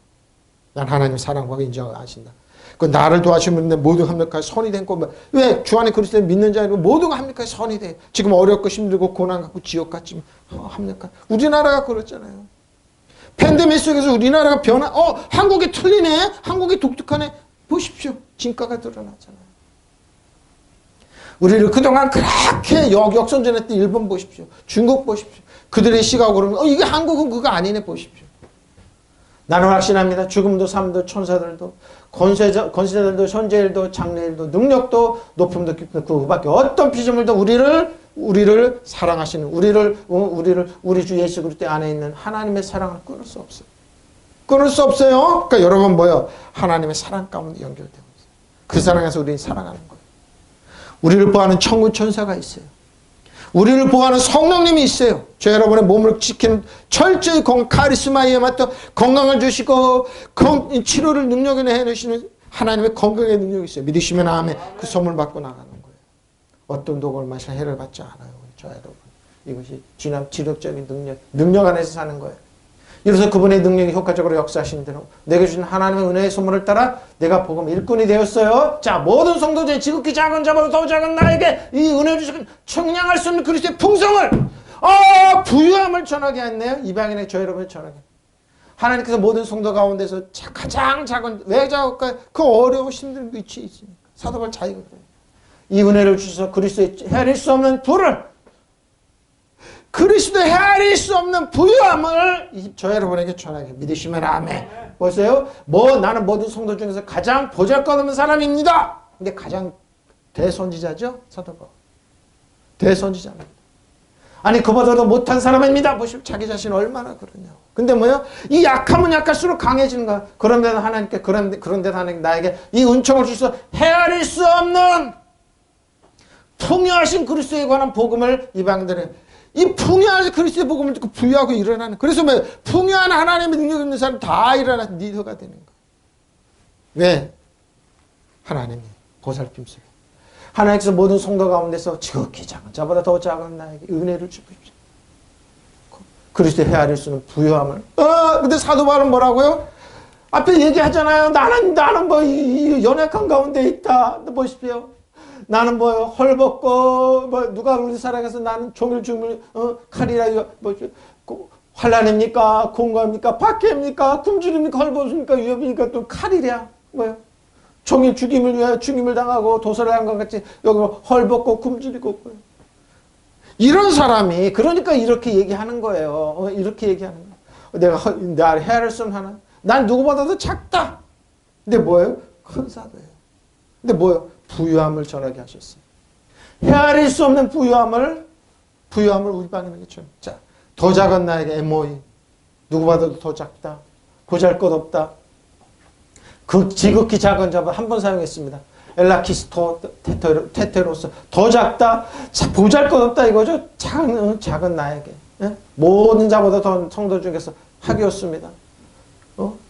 난 하나님의 사랑과 인정하신다. 그 나를 도와주면 모두가 합력하여 선이 된 거. 왜? 주 안에 그리스도를 믿는 자는 모두가 합력하여 선이 돼. 지금 어렵고 힘들고 고난 갖고 지옥 같지만 합력한. 우리나라가 그렇잖아요. 팬데믹 속에서 우리나라가 한국이 틀리네. 한국이 독특하네. 보십시오. 진가가 드러나잖아요. 우리를 그동안 그렇게 역선전했던 일본 보십시오. 중국 보십시오. 그들의 시각으로 그러면 이게 한국은 그거 아니네 보십시오. 나는 확신합니다. 죽음도 삶도 천사들도 권세자들도 현재일도 장래일도 능력도 높음도 깊음도 그밖에 어떤 피조물도 우리를 사랑하시는 우리 주 예수 그리스도 안에 있는 하나님의 사랑을 끊을 수 없어요. 끊을 수 없어요. 그러니까 여러분 뭐요? 하나님의 사랑 가운데 연결되고 있어요. 그 사랑에서 우리는 사랑하는 거예요. 우리를 보호하는 천군 천사가 있어요. 우리를 보호하는 성령님이 있어요. 저 여러분의 몸을 지키는 철저히 카리스마에 맞춰 건강을 주시고 치료를 능력에 해내시는 하나님의 건강의 능력이 있어요. 믿으시면 아멘. 그 선물 받고 나가는 거예요. 어떤 독을 마시나 해를 받지 않아요. 저 여러분. 이것이 지력적인 능력 안에서 사는 거예요. 이로써 그분의 능력이 효과적으로 역사하신 대로 내게 주신 하나님의 은혜의 선물을 따라 내가 복음 일꾼이 되었어요. 자, 모든 성도들이 지극히 작은 자보다 더 작은 나에게 이 은혜를 주신 청량할 수 없는 그리스도의 풍성을 부유함을 전하게 했네요. 이방인의 저 여러분을 전하게. 하나님께서 모든 성도 가운데서 가장 작은 왜 작을까요? 그 어려워 힘든 위치에 있으니까. 사도 바울 자기가 그래요. 이 은혜를 주셔서 그리스도의 헤아릴 수 없는 부를 그리스도 헤아릴 수 없는 부유함을 저 여러분에게 전하게 믿으시면 아멘. 보세요. 나는 모든 성도 중에서 가장 보잘것없는 사람입니다. 근데 가장 대선지자죠? 사도 바울. 대선지자입니다. 아니 그보다도 못한 사람입니다. 보시면 자기 자신이 얼마나 그러냐고. 근데 뭐요? 이 약하면 약할수록 강해지는 거야. 그런데도 하나님께 그런데도 하나님 나에게 이 은총을 주셔서 헤아릴 수 없는 풍요하신 그리스도에 관한 복음을 이방인들에게 이 풍요한 그리스도의 복음을 듣고 부유하고 일어나는. 그래서 뭐 풍요한 하나님의 능력 있는 사람 다 일어나서 리더가 되는 거예요. 왜? 하나님이 보살핌 속에. 하나님께서 모든 성도 가운데서 지극히 작은 자보다 더 작은 나에게 은혜를 주십시오. 그리스도의 헤아릴 수 있는 부유함을. 근데 사도 바울은 뭐라고요? 앞에 얘기하잖아요. 나는 뭐 이 연약한 가운데 있다. 보십시오. 나는 뭐 헐벗고 누가 우리 사랑해서 나는 종일 칼이라 환난입니까? 공고합니까? 박해입니까? 굶주립니까? 헐벗습니까? 위협입니까? 또 칼이랴. 뭐요? 종일 죽임을 위하여 죽임을 당하고 도살을 한 것 같이 여기 헐벗고 굶주리고 이런 사람이 그러니까 이렇게 얘기하는 거예요. 이렇게 얘기하는 거예요. 나를 헤아릴 수 없는 하나. 난 누구보다도 작다. 근데 뭐예요? 큰 사도예요. 근데 뭐예요? 부유함을 전하게 하셨어요. 헤아릴 수 없는 부유함을 우리 방에게 줘. 자, 더 작은 나에게 MOE. 누구보다도 더 작다. 보잘것없다. 그 지극히 작은 자보다 한 번 사용했습니다. 엘라키스토 테테로스. 더 작다. 보잘것없다 이거죠. 작은 나에게. 예? 모든 자보다 더 성도 중에서 하기였습니다.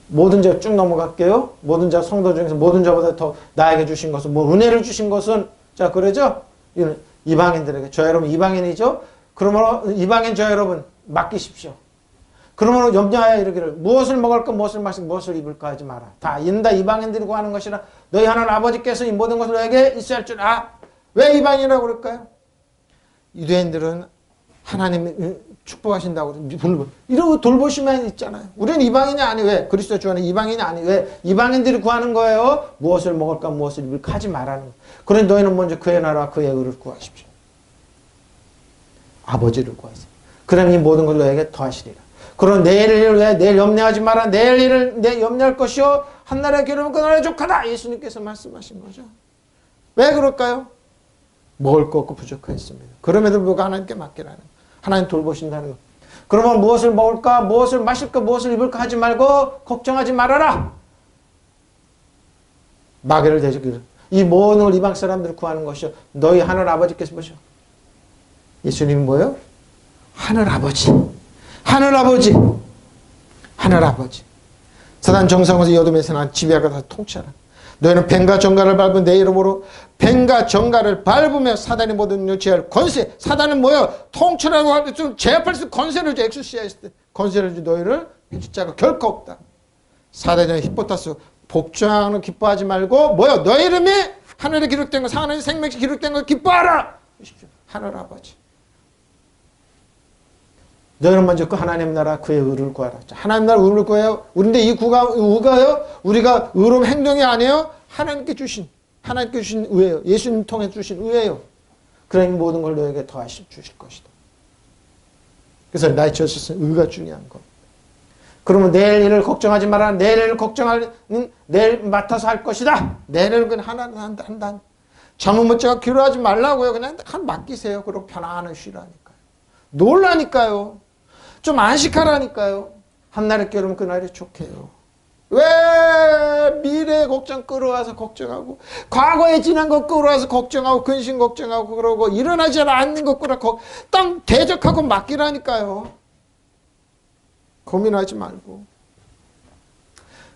모든 자 쭉 넘어갈게요. 모든 자 성도 중에서 모든 자보다 더 나에게 주신 것은 은혜를 주신 것은 자 그러죠. 이방인들에게 저 여러분 이방인이죠. 그러므로 이방인 저 여러분 맡기십시오. 그러므로 염려하여 이르기를 무엇을 먹을까 무엇을 마실까 무엇을 입을까 하지 마라. 다 인다 이방인들이 구하는 것이라 너희 하나님 아버지께서 이 모든 것을 너에게 있어야 할 줄 왜 이방인이라고 그럴까요? 유대인들은 하나님이 축복하신다고 이러고 돌보시면 있잖아요. 우리는 이방인이 아니 왜? 그리스도 주 안에 이방인이 아니 왜? 이방인들이 구하는 거예요. 무엇을 먹을까 무엇을 입을까 하지 말라는 거예요. 그런데 너희는 먼저 그의 나라와 그의 의를 구하십시오. 아버지를 구하세요. 그럼 이 모든 걸 너에게 더하시리라. 그럼 내일 일을 왜? 내일 염려하지 마라. 내일 일을 내 염려할 것이요. 한나라의 기름은 그날에 족하다. 예수님께서 말씀하신 거죠. 왜 그럴까요? 먹을 거 없고 부족했습니다. 그럼에도 불구하고 하나님께 맡기라는 거예요. 하나님 돌보신다는 거. 그러면 무엇을 먹을까, 무엇을 마실까, 무엇을 입을까 하지 말고 걱정하지 말아라. 마귀를 대적이라. 이 모든 걸 이방 사람들을 구하는 것이요. 너희 하늘 아버지께서 보셔. 예수님이 뭐예요? 하늘 아버지. 하늘 아버지. 하늘 아버지. 사단 정상에서 여둠에서 난 지배하고 다 통치하라. 너희는 뱀과 정갈을 밟은 내 이름으로 뱀과 정갈을 밟으며 사단의 모든 능력을 제할 권세. 사단은 뭐예요? 통치라고 할 때 좀 제압할 수 있는 권세를 줘. 엑소시아했을 때 권세를 줘. 너희를 해줄 자가 결코 없다. 사단의 히포타스 복종하는 기뻐하지 말고 뭐요? 너희 이름이 하늘에 기록된 거, 하늘의 생명시 기록된 거 기뻐하라. 하늘 아버지. 너희는 먼저 그 하나님 나라 그의 의를 구하라. 하나님 나라 의를 구해요. 우리인데 이 의가요. 우리가 의로운 행동이 아니에요. 하나님께 주신 의예요. 예수님 통해 주신 의예요. 그러니 모든 걸 너에게 더하시 주실 것이다. 그래서 라이처스는 의가 중요한 것. 그러면 내일 일을 걱정하지 마라. 내일을 걱정하는 내일 맡아서 할 것이다. 내일을 그냥 하나는 한다. 잠은 못 자고 기도하지 말라고요. 그냥 한 맡기세요. 그리고 편안하게 쉬라니까요. 놀라니까요. 좀 안식하라니까요. 한날에 깨우면 그날이 좋게요. 왜 미래의 걱정 끌어와서 걱정하고 과거에 지난 거 끌어와서 걱정하고 근심 걱정하고 그러고 일어나지 않는 거 끌어와서 딱 대적하고 맡기라니까요. 고민하지 말고.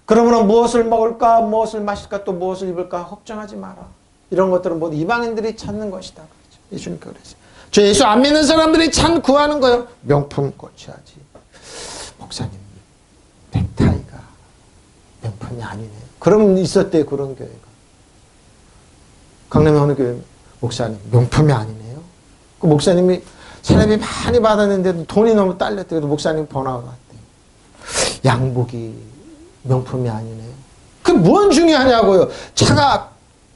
그러면 무엇을 먹을까 무엇을 마실까 또 무엇을 입을까 걱정하지 마라. 이런 것들은 모두 이방인들이 찾는 것이다. 그렇죠? 예수님께서 그랬어요. 저 예수 안 믿는 사람들이 참 구하는 거예요. 명품 고쳐야지. 목사님 넥타이가 명품이 아니네요. 그럼 있었대요. 그런 교회가. 강남에 어느 교회 목사님 명품이 아니네요. 그 목사님이 사람이 많이 받았는데도 돈이 너무 딸렸대요. 목사님 번화가 갔대요. 양복이 명품이 아니네요. 그게 뭔 중요하냐고요. 차가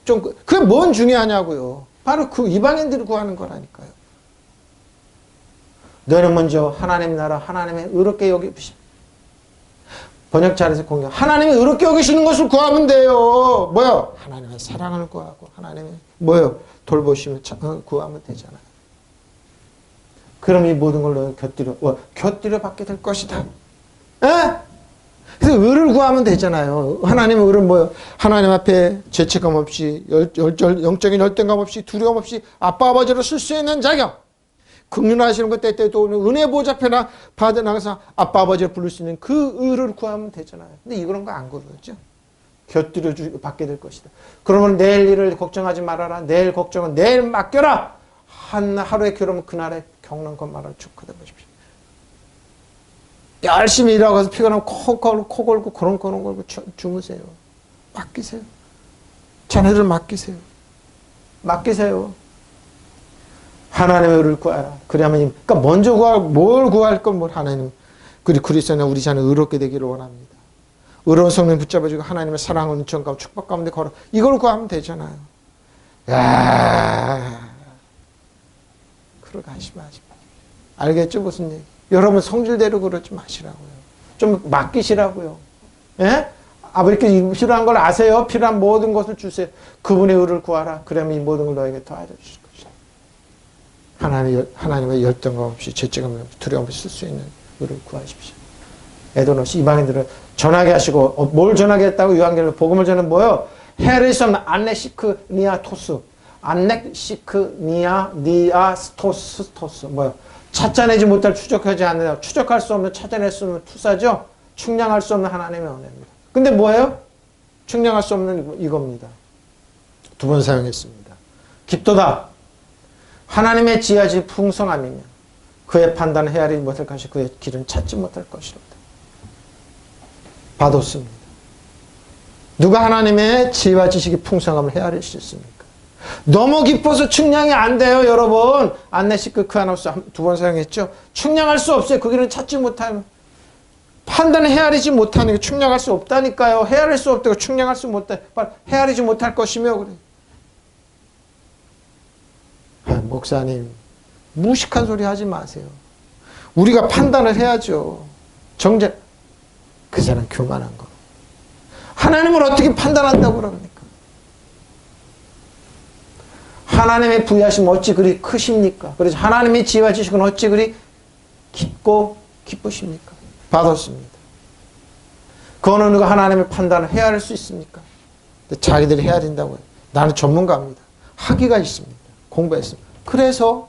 좀 그게 뭔 중요하냐고요. 바로 그 이방인들이 구하는 거라니까요. 너희는 먼저 하나님 나라 하나님의 의롭게 여기시고 번역자에서 공격 하나님의 의롭게 여기시는 것을 구하면 돼요. 뭐요? 하나님의 사랑을 구하고 하나님의 뭐요? 돌보심을 구하면 되잖아요. 그럼 이 모든 걸 너희 곁들여 받게 될 것이다. 에? 그래서 의를 구하면 되잖아요. 하나님의 의는 뭐요? 하나님 앞에 죄책감 없이 영적인 열등감 없이 두려움 없이 아빠 아버지로 쓸 수 있는 자격. 긍휼하시는 것 때때도 은혜 보좌편에 받은 항상 아빠 아버지를 부를 수 있는 그 의를 구하면 되잖아요. 근데 이런 거 안 구하죠. 곁들여 받게 될 것이다. 그러면 내일 일을 걱정하지 말아라. 내일 걱정은 내일 맡겨라. 하루의 괴로움은 그날의 겪는 것만을 축하해 보십시오. 열심히 일하고 가서 피곤하면 코 골고 그런 걸고 주무세요. 맡기세요. 자녀들 맡기세요. 맡기세요. 하나님의 의를 구하라. 그러면 그러니까 먼저 뭘 구할 건 뭘 하나님. 그리스도는 우리 자녀 의롭게 되기를 원합니다. 의로운 성령 붙잡아주고 하나님의 사랑을 은총 가운데 축복 가운데 걸어. 이걸 구하면 되잖아요. 야, 그러고 하시면 하지 마. 알겠죠 무슨 얘기? 여러분 성질대로 그러지 마시라고요. 좀 맡기시라고요. 예? 아버지께 필요한 걸 아세요? 필요한 모든 것을 주세요. 그분의 의를 구하라. 그러면 이 모든 걸 너에게 더하여 주실 것이다. 하나님의 열등감 없이 죄책감 없이 두려움 없이 쓸 수 있는 의를 구하십시오. 에도노스 이방인들을 전하게 하시고 뭘 전하게 했다고 요한계시록 복음을 전하는 뭐요? 헤아릴 수 없는 안네시크니아토스 안네시크니아니아스토스 뭐요? 찾아내지 못할 추적하지 않는 추적할 수 없는 찾아낼 수 없는 투사죠. 측량할 수 없는 하나님의 은혜입니다. 근데 뭐예요? 측량할 수 없는 이겁니다. 두 번 사용했습니다. 깊도다. 하나님의 지혜지 풍성함이며 그의 판단을 헤아리지 못할 것이 그의 길은 찾지 못할 것이로다. 받았습니다. 누가 하나님의 지혜와 지식이 풍성함을 헤아릴 수 있습니까? 너무 깊어서 측량이 안 돼요, 여러분. 안네시크 크아노스 두 번 사용했죠. 측량할 수 없어요. 그 길은 찾지 못하면 판단을 헤아리지 못하는 게 측량할 수 없다니까요. 헤아릴 수 없다고 측량할 수 못해. 헤아리지 못할 것이며 그래. 목사님 무식한 소리 하지 마세요. 우리가 판단을 해야죠. 정죄 그 사람 교만한 거. 하나님을 어떻게 판단한다고 그럽니까? 하나님의 부여하심 어찌 그리 크십니까? 그래서 하나님의 지혜와 지식은 어찌 그리 깊고 기쁘십니까? 받았습니다. 그 어느 누가 하나님의 판단을 헤아릴 수 있습니까? 자기들이 헤아린다고 해요. 나는 전문가입니다. 학위가 있습니다. 공부했습니다. 그래서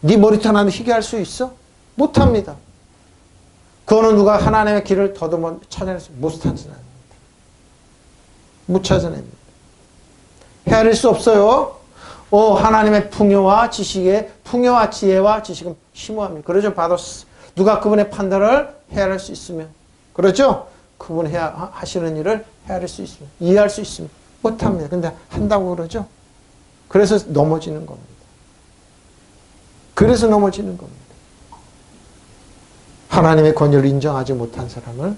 네 머리털 하나는 희게 할 수 있어? 못합니다. 그 어느 누가 하나님의 길을 더듬어 찾아낼 수 못 찾아냅니다. 못 찾아냅니다. 헤아릴 수 없어요. 하나님의 풍요와 지식에 풍요와 지혜와 지식은 심오합니다. 그러죠. 바도스. 누가 그분의 판단을 헤아릴 수 있으면, 그렇죠? 그분이 하시는 일을 헤아릴 수 있으면, 이해할 수 있으면 못합니다. 근데 한다고 그러죠. 그래서 넘어지는 겁니다. 그래서 넘어지는 겁니다. 하나님의 권위를 인정하지 못한 사람을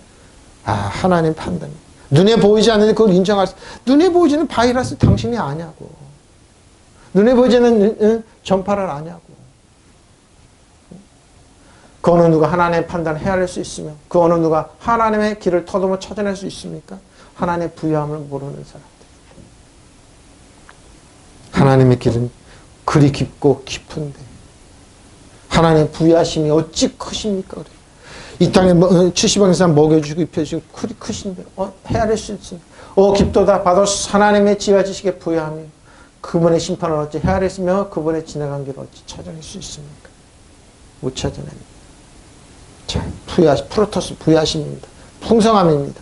하나님 판단. 눈에 보이지 않는데 그걸 인정할 수. 눈에 보이지는 바이러스 당신이 아냐고. 눈에 보이지 않는 전파를 아냐고. 그 어느 누가 하나님의 판단을 헤아릴 수 있으면, 그 어느 누가 하나님의 길을 더듬어 찾아낼 수 있습니까? 하나님의 부유함을 모르는 사람들. 하나님의 길은 그리 깊고 깊은데 하나님의 부유하심이 어찌 크십니까? 그래. 이 땅에 70억 이상 먹여주고 입혀주고 그리 크신데 헤아릴 수 있습니까? 깊도다 받아 하나님의 지혜와 지식의 부유함이 그분의 심판을 어찌 헤아렸으며 그분의 지나간 길을 어찌 찾아낼 수 있습니까? 못 찾아냅니다. 자, 프로토스 부유하심입니다. 풍성함입니다.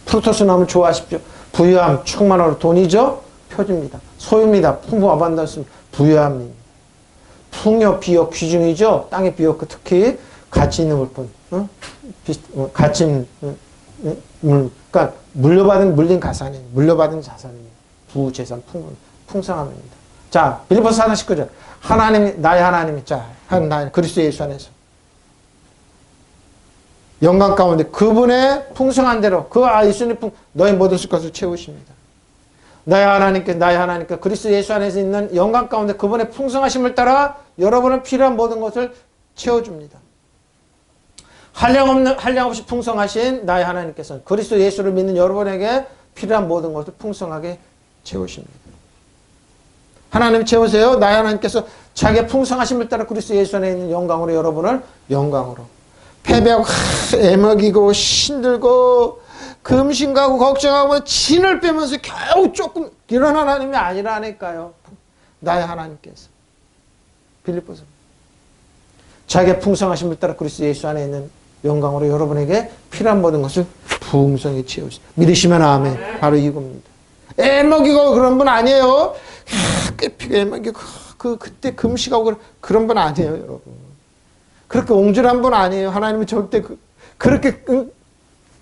프로토스 나오면 좋아하십시오. 부유함, 충만으로 돈이죠? 표준입니다. 소유입니다. 풍부 어반던스 부유함입니다. 풍요, 비역, 귀중이죠? 땅의 비역, 특히 가치 있는 물품, 가치 있는 그러니까 물린 가산입니다. 물려받은 자산입니다. 부재산, 풍성함입니다. 자, 빌립보서 4장 19절. 하나님, 나의 하나님이, 나의 그리스도 예수 안에서 영광 가운데 그분의 풍성한 대로 예수님 너의 모든 것을 채우십니다. 나의 하나님께 그리스도 예수 안에서 있는 영광 가운데 그분의 풍성하심을 따라 여러분의 필요한 모든 것을 채워줍니다. 한량없이 풍성하신 나의 하나님께서는 그리스도 예수를 믿는 여러분에게 필요한 모든 것을 풍성하게 채우십니다. 하나님 채우세요. 나의 하나님께서 자기의 풍성하심을 따라 그리스도 예수 안에 있는 영광으로 여러분을 영광으로 패배하고 애먹이고 신들고 금신가고 걱정하고 진을 빼면서 겨우 조금 이런 하나님이 아니라니까요. 나의 하나님께서 빌립보서 자기의 풍성하심을 따라 그리스도 예수 안에 있는 영광으로 여러분에게 필요한 모든 것을 풍성히 채우시다. 믿으시면 아멘. 바로 이겁니다. 애먹이고 그런 분 아니에요. 깨피고 애먹이고 그때 금식하고 그런 분 아니에요, 여러분. 그렇게 옹졸한 분 아니에요. 하나님은 절대 그렇게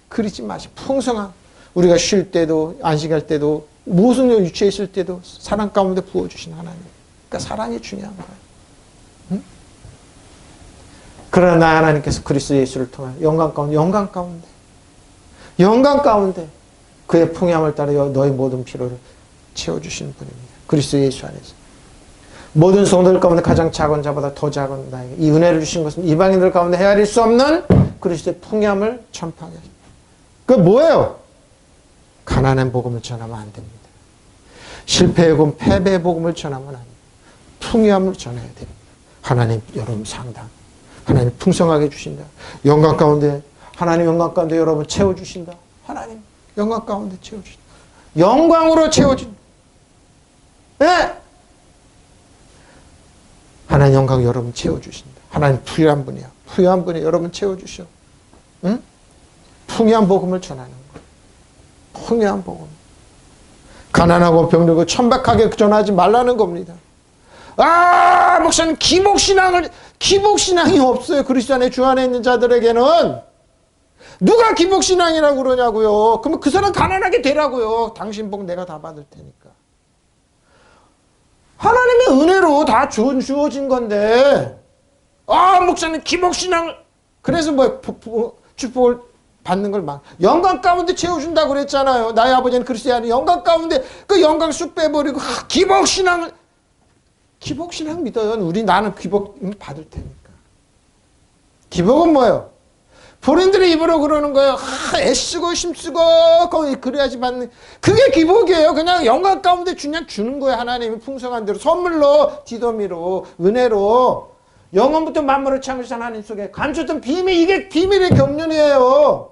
그리지 마시고 풍성한 우리가 쉴 때도 안식할 때도 무슨 일 유치해 있을 때도 사랑 가운데 부어주신 하나님. 그러니까 사랑이 중요한 거예요. 응? 그러나 나 하나님께서 그리스도 예수를 통해 영광 가운데 그의 풍요함을 따라 너의 모든 필요를 채워주시는 분입니다. 그리스도 예수 안에서. 모든 성도들 가운데 가장 작은 자보다 더 작은 나에게 이 은혜를 주신 것은 이방인들 가운데 헤아릴 수 없는 그리스도의 풍요함을 전파하게 하십니다. 그게 뭐예요? 가난한 복음을 전하면 안 됩니다. 실패의 복음, 패배의 복음을 전하면 안 됩니다. 풍요함을 전해야 됩니다. 하나님 여러분 상당. 하나님 풍성하게 주신다. 영광 가운데 하나님 영광 가운데 여러분 채워주신다. 하나님 영광 가운데 채워주신다. 영광으로 채워준다. 네? 하나님 영광 여러분 채워주신다. 하나님 부유한 분이야. 부유한 분이 여러분 채워주셔. 응? 풍요한 복음을 전하는 거예요. 풍요한 복음. 가난하고 병들고 천박하게 전하지 말라는 겁니다. 목사님 기복신앙이 없어요. 그리스도 안에 주 안에 있는 자들에게는. 누가 기복신앙이라고 그러냐고요. 그러면 그 사람 가난하게 되라고요. 당신 복 내가 다 받을 테니까. 하나님의 은혜로 다 주어진 건데 목사님 기복신앙을 그래서 축복을 받는 걸 막 영광 가운데 채워준다고 그랬잖아요. 나의 아버지는 그리스도 안에 영광 가운데 그 영광 쑥 빼버리고 기복신앙 믿어요. 나는 기복 받을 테니까. 기복은 뭐예요? 본인들의 입으로 그러는 거예요. 애쓰고 힘쓰고 그래야지 받는. 그게 기복이에요. 그냥 영광 가운데 그냥 주는 거예요. 하나님이 풍성한 대로 선물로 디도미로 은혜로 영원부터 만물을 창조하신 하나님 속에 감췄던 비밀, 이게 비밀의 경륜이에요.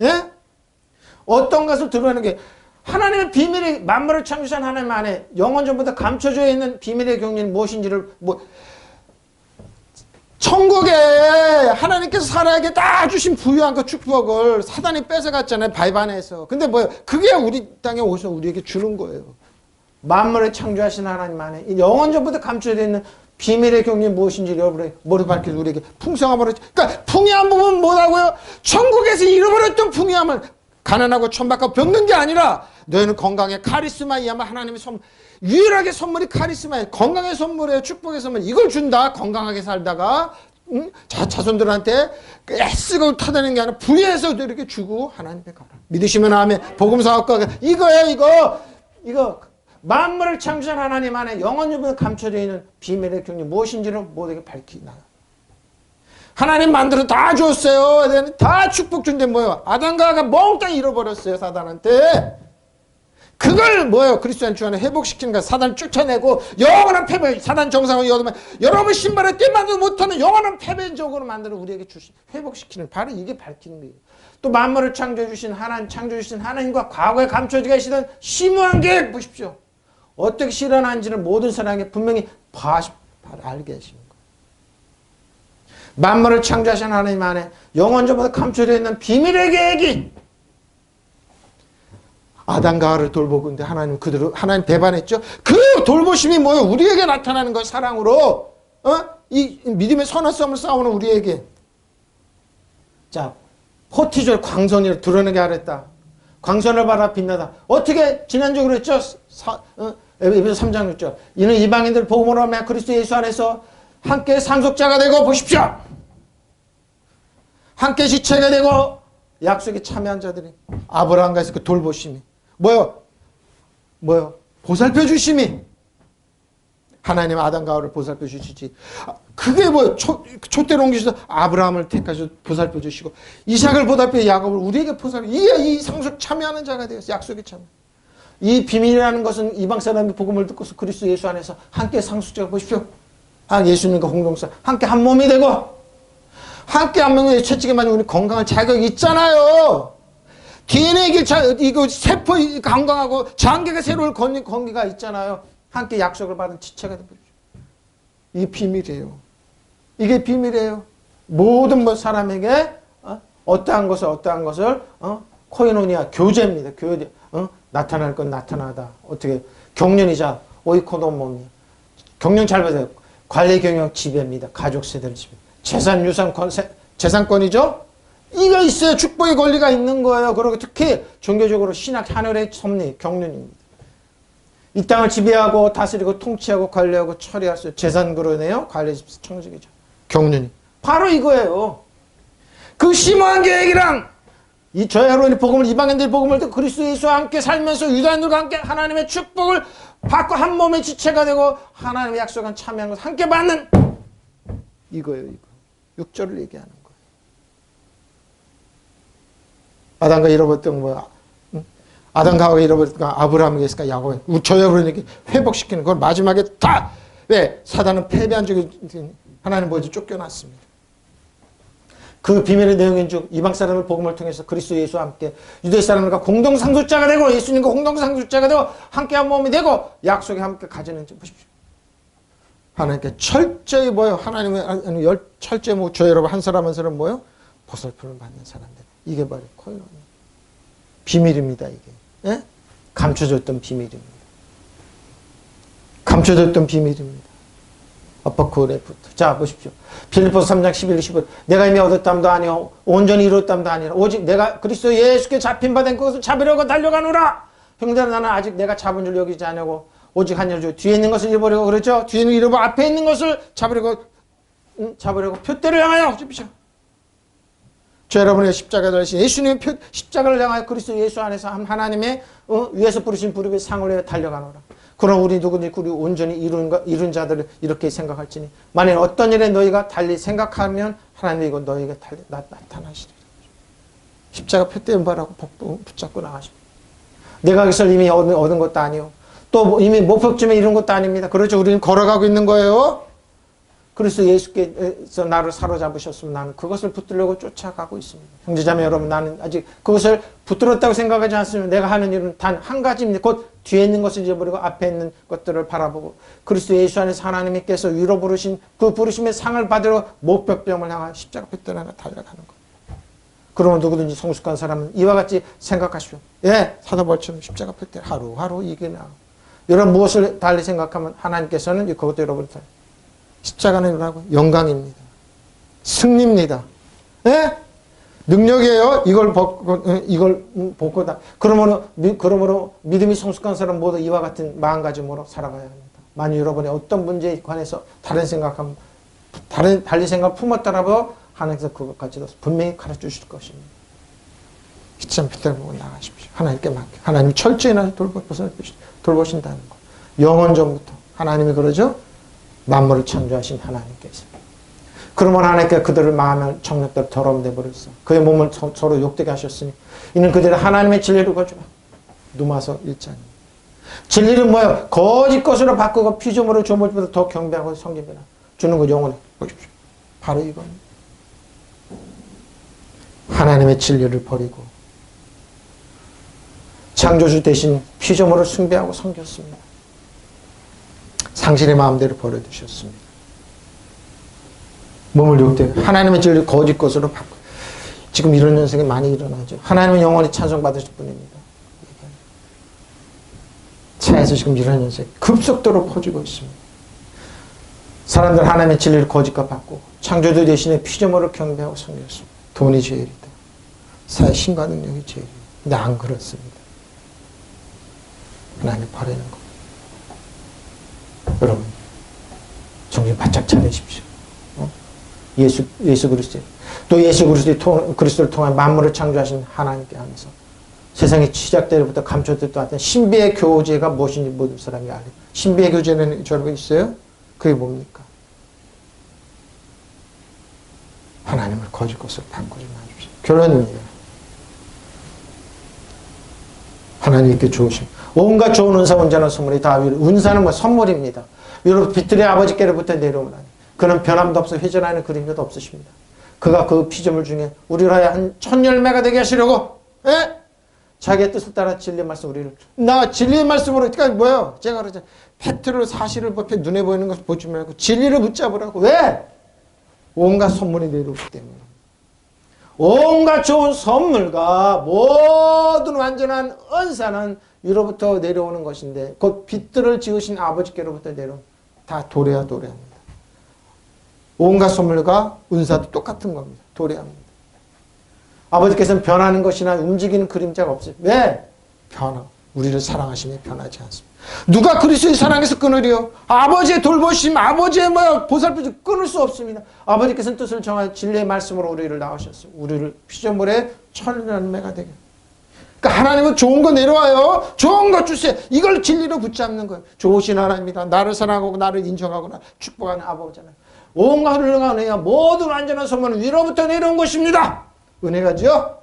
예? 어떤 것을 드러내는 게 하나님의 비밀이 만물을 창조한 하나님 안에 영원전부터 감춰져 있는 비밀의 경륜이 무엇인지를 천국에 하나님께서 사람에게 다 주신 부유한 그 축복을 사단이 뺏어갔잖아요. 발반해서. 근데 뭐예요? 그게 우리 땅에 오셔서 우리에게 주는 거예요. 만물을 창조하신 하나님 안에 영원전부터 감춰져 있는 비밀의 경륜이 무엇인지 여러분의 머리 밝혀서 우리에게 풍성함으로. 그러니까 풍요한 부분 뭐라고요? 천국에서 잃어버렸던 풍요함을 가난하고 천박하고 병든 게 아니라 너희는 건강에 카리스마 이야마 하나님의 유일하게 선물이 카리스마예요. 건강의 선물이에요. 축복의 선물. 이걸 준다. 건강하게 살다가 자손들한테 애쓰고 타다니는 게 아니라 부유해서 이렇게 주고 하나님께 가라. 믿으시면 아멘. 복음사학과 이거예요. 이거 만물을 창조한 하나님 안에 영원전부터 감춰져 있는 비밀의 경륜이 무엇인지를 모두에게 밝히나. 하나님 만들어 다 줬어요. 다 축복 준데 뭐예요? 아담과 하와가 몽땅 잃어버렸어요. 사단한테. 그걸 뭐예요? 그리스도 주 안에 회복시키는 거야. 사단을 쫓아내고 영원한 패배, 사단 정상을 얻으면 여러분 신발을 떼만도 못하는 영원한 패배적으로 만들어 우리에게 회복시키는, 바로 이게 밝히는 거예요. 또 만물을 창조해주신 하나님과 과거에 감춰져 계시던 심오한 계획 보십시오. 어떻게 실현한지를 모든 사람에게 분명히 알게 하시는 거예요. 만물을 창조하신 하나님 안에 영원전부터 감춰져 있는 비밀의 계획이 아담과 하와를 돌보고 있는데 하나님 배반했죠. 그 돌보심이 뭐예요? 우리에게 나타나는 거예요. 사랑으로. 이 믿음의 선한 싸움을 싸우는 우리에게. 자, 포티졸 광선을 드러내게 하랬다. 광선을 받아 빛나다. 어떻게 지난주에 그랬죠? 에베소 3장 6절. 이는 이방인들 복음으로 하며 그리스도 예수 안에서 함께 상속자가 되고 보십시오. 함께 지체가 되고 약속에 참여한 자들이 아브라함과 그 돌보심이 뭐요? 보살펴 주심이. 하나님 아담과 하와를 보살펴 주시지. 그게 뭐예요? 촛대로 옮기셔서 아브라함을 택하셔서 보살펴 주시고 이삭을 보살펴 야곱을 우리에게 보살펴. 이 상속 참여하는 자가 되었어요. 약속에 참여. 이 비밀이라는 것은 이방 사람의 복음을 듣고서 그리스도 예수 안에서 함께 상속자가 보십시오. 예수님과 공동체 함께 한 몸이 되고 함께 한 명의 채찍에 맞으면 우리 건강할 자격이 있잖아요. DNA 이거 세포 건강하고 장기가 새로운 건기가 있잖아요. 함께 약속을 받은 지체가 되죠. 이게 비밀이에요. 이게 비밀이에요. 모든 사람에게 어떠한 것을 코이노니아 교제입니다. 교제. 나타날 건 나타나다. 어떻게 경륜이자 오이코노모니. 경륜 잘 받아요. 관리 경영 지배입니다. 가족 세대를 지배. 재산 유산 재산권이죠. 이거 있어요. 축복의 권리가 있는 거예요. 그리고 특히 종교적으로 신학 하늘의 섭리 경륜입니다. 이 땅을 지배하고 다스리고 통치하고 관리하고 처리할 수 재산 그러네요. 관리 청직이죠. 경륜이 바로 이거예요. 그 심오한 계획이랑 저희 여러분이 복음을 이방인들 복음을 듣고 그리스도 예수와 함께 살면서 유다인들과 함께 하나님의 축복을 받고 한 몸의 지체가 되고 하나님의 약속한 참여한 것 함께 받는 이거예요. 이거 6절을 얘기하는 거예요. 아담과 잃어버렸던 아담과 하와가 잃어버렸던 아브라함에게 있을까 야곱에 저희 여러분에게 회복시키는 걸 마지막에 다 왜 사단은 패배한 적이 하나님 보여줘 쫓겨났습니다. 그 비밀의 내용인 중 이방 사람을 복음을 통해서 그리스도 예수와 함께 유대 사람들과 공동 상속자가 되고 예수님과 공동 상속자가 되고 함께 한 몸이 되고 약속에 함께 가지는지 보십시오. 하나님께 철저히 하나님의 철저히 저 여러분 한 사람 한 사람 보살핌을 받는 사람들. 이게 바로 코이노니 비밀입니다. 이게 감춰졌던 비밀입니다. 감춰졌던 비밀입니다. 어퍼쿠레프트. 자 보십시오. 빌립보서 3장 11, 15. 내가 이미 얻었담도 아니요 온전히 이뤘담도 아니라 오직 내가 그리스도 예수께 잡힌 바 된 것을 잡으려고 달려가노라. 형제는 나는 아직 내가 잡은 줄 여기지 않냐고 오직 한 여주 뒤에 있는 것을 잃어버리고 그랬죠. 뒤에 있는 잃어버리고 앞에 있는 것을 잡으려고 표대를 향하여 주십시오. 저 여러분의 십자가를 하신 예수님의 십자가를 향하여 그리스도 예수 안에서 하나님의 위에서 부르신 부름의 상을 위해 달려가노라. 그럼 우리 누구든지 우리 온전히 이룬 자들을 이렇게 생각할지니 만일 어떤 일에 너희가 달리 생각하면 하나님이 이거 너희에게 달리 나타나시리라. 십자가 표대는 바라고 붙잡고 나가십니다. 내가 그것을 이미 얻은 것도 아니요 또 이미 목표점에 이룬 것도 아닙니다. 그렇죠. 우리는 걸어가고 있는 거예요. 그리스도 예수께서 나를 사로잡으셨으면 나는 그것을 붙들려고 쫓아가고 있습니다. 형제자매 여러분, 나는 아직 그것을 붙들었다고 생각하지 않습니다. 내가 하는 일은 단 한 가지입니다. 곧 뒤에 있는 것을 잊어버리고 앞에 있는 것들을 바라보고 그리스도 예수 안에서 하나님께서 위로 부르신 그 부르심의 상을 받으러 목벽병을 향한 십자가 빗대를 하나 달려가는 거예요. 그러면 누구든지 성숙한 사람은 이와 같이 생각하십시오. 예, 사도 바울처럼 십자가 빗대 하루하루 이기나. 여러분 무엇을 달리 생각하면 하나님께서는 그것도 여러분들 십자가는 뭐라고? 영광입니다. 승리입니다. 예? 능력이에요. 이걸 벗고 다. 그러므로 믿음이 성숙한 사람 모두 이와 같은 마음가짐으로 살아가야 합니다. 만약 여러분이 어떤 문제에 관해서 달리 생각 품었더라도 하나님께서 그것까지도 분명히 가르쳐 주실 것입니다. 십자가 빗대를 보고 나가십시오. 하나님께 맡겨. 하나님 철저히 나를 돌보신다는 것. 영원전부터 하나님이 그러죠. 만물을 창조하신 하나님께서. 그러면 하나님께서 그들을 마음을 정력대로 더러움 내버렸어. 그의 몸을 서로 욕되게 하셨으니 이는 그들의 하나님의 진리를 거주라. 누마서 1장입니다. 진리는 뭐예요? 거짓 것으로 바꾸고 피조물을 조물보다 더 경배하고 섬깁니다. 주는 것 영원히 보십시오. 바로 이겁니다. 하나님의 진리를 버리고 창조주 대신 피조물을 숭배하고 섬겼습니다. 당신의 마음대로 버려두셨습니다. 몸을 욕되게 하나님의 진리를 거짓 것으로 바꿔. 지금 이런 현상이 많이 일어나죠. 하나님은 영원히 찬송받으실 분입니다. 차에서 지금 이런 현상이 급속도로 퍼지고 있습니다. 사람들 하나님의 진리를 거짓과 바꾸고 창조주 대신에 피조물을 경배하고 섬겼습니다. 돈이 제일이다. 사회 신과 능력이 제일이다. 근데 안 그렇습니다. 하나님 버리는 거. 여러분, 정신 바짝 차리십시오. 예수 그리스도. 또 예수 그리스도를 통한 만물을 창조하신 하나님께 하면서 세상이 시작되기부터 감춰졌던 어떤 신비의 교제가 무엇인지 모든 사람이 알아요. 신비의 교제는 저러고 있어요? 그게 뭡니까? 하나님을 거짓 것으로 바꾸지 마십시오. 결론입니다. 하나님께 좋으심. 온갖 좋은 은사, 온전한 선물이 다 은사는 뭐 선물입니다. 여러분 빛들의 아버지께로부터 내려오나니 그는 변함도 없어 회전하는 그림자도 없으십니다. 그가 그 피조물 중에 우리를 하여 한 천 열매가 되게 하시려고 자기의 뜻을 따라 진리의 말씀 진리의 말씀으로 그러니까 뭐예요? 제가 그러죠. 팩트를 사실을 눈에 보이는 것을 보지 말고 진리를 붙잡으라고. 왜? 온갖 선물이 내려오기 때문에. 온갖 좋은 선물과 모든 완전한 은사는 위로부터 내려오는 것인데 곧 빛들을 지으신 아버지께로부터 내려온 다 도래합니다. 온갖 선물과 은사도 똑같은 겁니다. 도래합니다. 아버지께서는 변하는 것이나 움직이는 그림자가 없어요. 왜? 우리를 사랑하시며 변하지 않습니다. 누가 그리스도의 사랑에서 끊으리요? 아버지의 돌보심, 아버지의 보살펴 끊을 수 없습니다. 아버지께서는 뜻을 정한 진리의 말씀으로 우리를 낳으셨어요. 우리를 피조물의 천열매가 되게. 그러니까 하나님은 좋은 거 내려와요. 좋은 거 주세요. 이걸 진리로 붙잡는 거예요. 좋으신 하나님이다. 나를 사랑하고 나를 인정하고 축복하는 아버지잖아요. 온갖 흘러가는 은혜와 모든 완전한 선물은 위로부터 내려온 것입니다. 은혜가죠.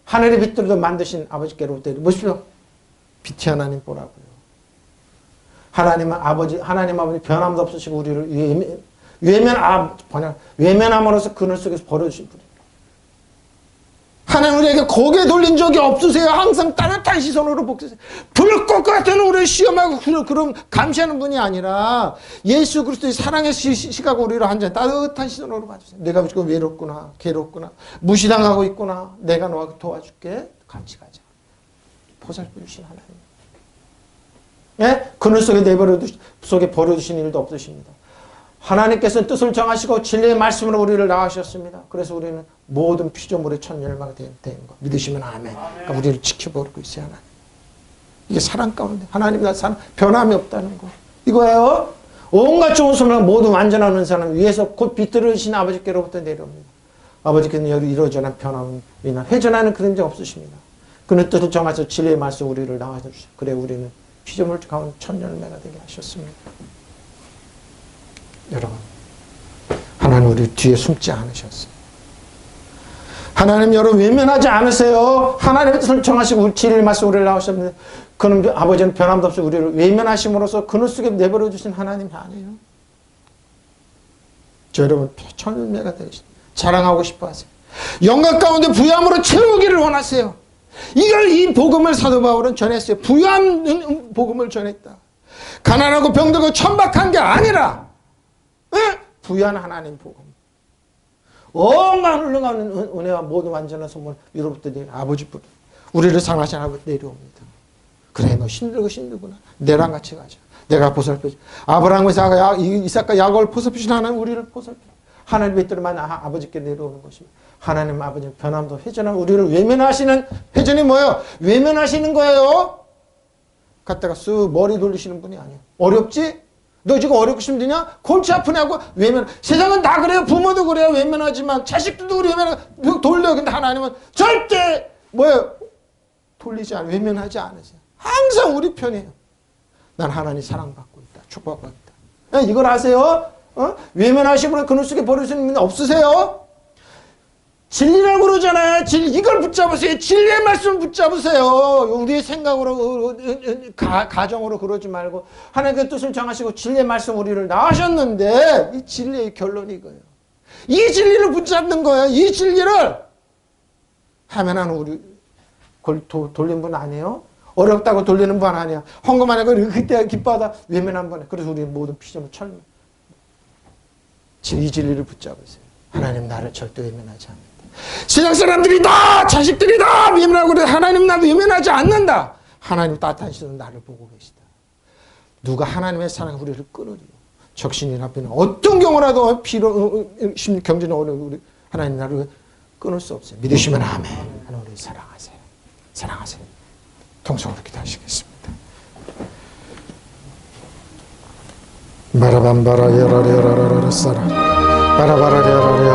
하늘의 빛들도 만드신 아버지께로부터 보십시오. 빛이 하나님 보라고요. 하나님 아버지 변함도 없으시고 우리를 외면함으로써 그늘 속에서 버려주신 분입니다. 하나님 우리에게 고개 돌린 적이 없으세요. 항상 따뜻한 시선으로 복되세요. 불꽃 같은 우리를 시험하고 그럼 감시하는 분이 아니라 예수 그리스도의 사랑의 시각으로 우리를 한잔 따뜻한 시선으로 봐주세요. 내가 지금 외롭구나, 괴롭구나, 무시당하고 있구나. 내가 너와 도와줄게. 같이 가자. 보살펴 주신 하나님. 예? 그늘 속에 버려두신 일도 없으십니다. 하나님께서는 뜻을 정하시고 진리의 말씀으로 우리를 낳으셨습니다. 그래서 우리는 모든 피조물의 천열매가 된 거 믿으시면 아멘. 그러니까 우리를 지켜보고 있어요. 하나님. 이게 사랑 가운데 하나님 나 사랑 변함이 없다는 거 이거예요. 온갖 좋은 선물 모두 완전한 은사는 위에서 곧 빛들으신 아버지께로부터 내려옵니다. 아버지께서는 여기 이루어져난 변함이나 회전하는 그림자 없으십니다. 그는 뜻을 정하셔서 진리의 말씀 우리를 낳아주시고 그래 우리는 피조물 가운데 천열매가 되게 하셨습니다. 여러분, 하나님 우리 뒤에 숨지 않으셨어요. 하나님 여러분 외면하지 않으세요. 하나님의 뜻을 정하시고 진리의 말씀 우리를 낳으셨는데 그는 아버지는 변함도 없이 우리를 외면하심으로써 그늘 속에 내버려 주신 하나님이 아니에요. 저 여러분 철매가 되시 자랑하고 싶어 하세요. 영광 가운데 부유함으로 채우기를 원하세요. 이걸 이 복음을 사도 바울은 전했어요. 부유한 복음을 전했다. 가난하고 병들고 천박한 게 아니라 부유한 하나님 복음. 온갖 흘러가는 은혜와 모든 완전한 선물 위로부터 아버지부터 우리를 사랑하신 아버지 내려옵니다. 그래 너 힘들구나. 내랑 같이 가자. 내가 보살펴줘. 아브라함과 이삭과 야곱을 보살피신 하나님 우리를 보살펴. 하나님 뱃들만 아버지께 내려오는 것입니다. 하나님 아버지 변함도 회전한 우리를 외면하시는 회전이 뭐예요? 외면하시는 거예요. 갔다가 쓱 머리 돌리시는 분이 아니에요. 어렵지? 너 지금 어렵고 힘드냐? 골치 아프냐고 외면. 세상은 다 그래요. 부모도 그래요. 외면하지만 자식들도 그래요. 외면하고 돌려. 근데 하나님은 절대 뭐예요? 돌리지 않아요. 외면하지 않으세요. 항상 우리 편이에요. 난 하나님 사랑받고 있다. 축복받고 있다. 이걸 아세요? 외면하시고 그늘 속에 버리시는 분 없으세요? 진리라고 그러잖아요. 이걸 붙잡으세요. 진리의 말씀을 붙잡으세요. 우리의 생각으로 가정으로 그러지 말고 하나님의 뜻을 정하시고 진리의 말씀 우리를 낳으셨는데 이 진리의 결론이 이거예요. 이 진리를 붙잡는 거예요. 이 진리를 하면 우리 돌린 분 아니에요? 어렵다고 돌리는 분 아니야. 헌금 안 하고 그때 기뻐하다 외면한 분. 그래서 우리 모든 피조물 철면. 이 진리를 붙잡으세요. 하나님 나를 절대 외면하지 않는다. 세상 사람들이 다 자식들이 다 외면하고 그래. 하나님 나 외면하지 않는다. 하나님 따뜻하시는 나를 보고 계시다. 누가 하나님의 사랑 우리를 끊으리요. 적신이나 비는 어떤 경우라도 피로 경제는 어려운 우리 하나님 나를 끊을 수 없어요. 믿으시면 아멘. 하나님 우리 사랑하세요. 사랑하세요. 통성으로 기도하시겠습니다. 바라밤바라 야라리야라라라 사라 바라바라 야라리야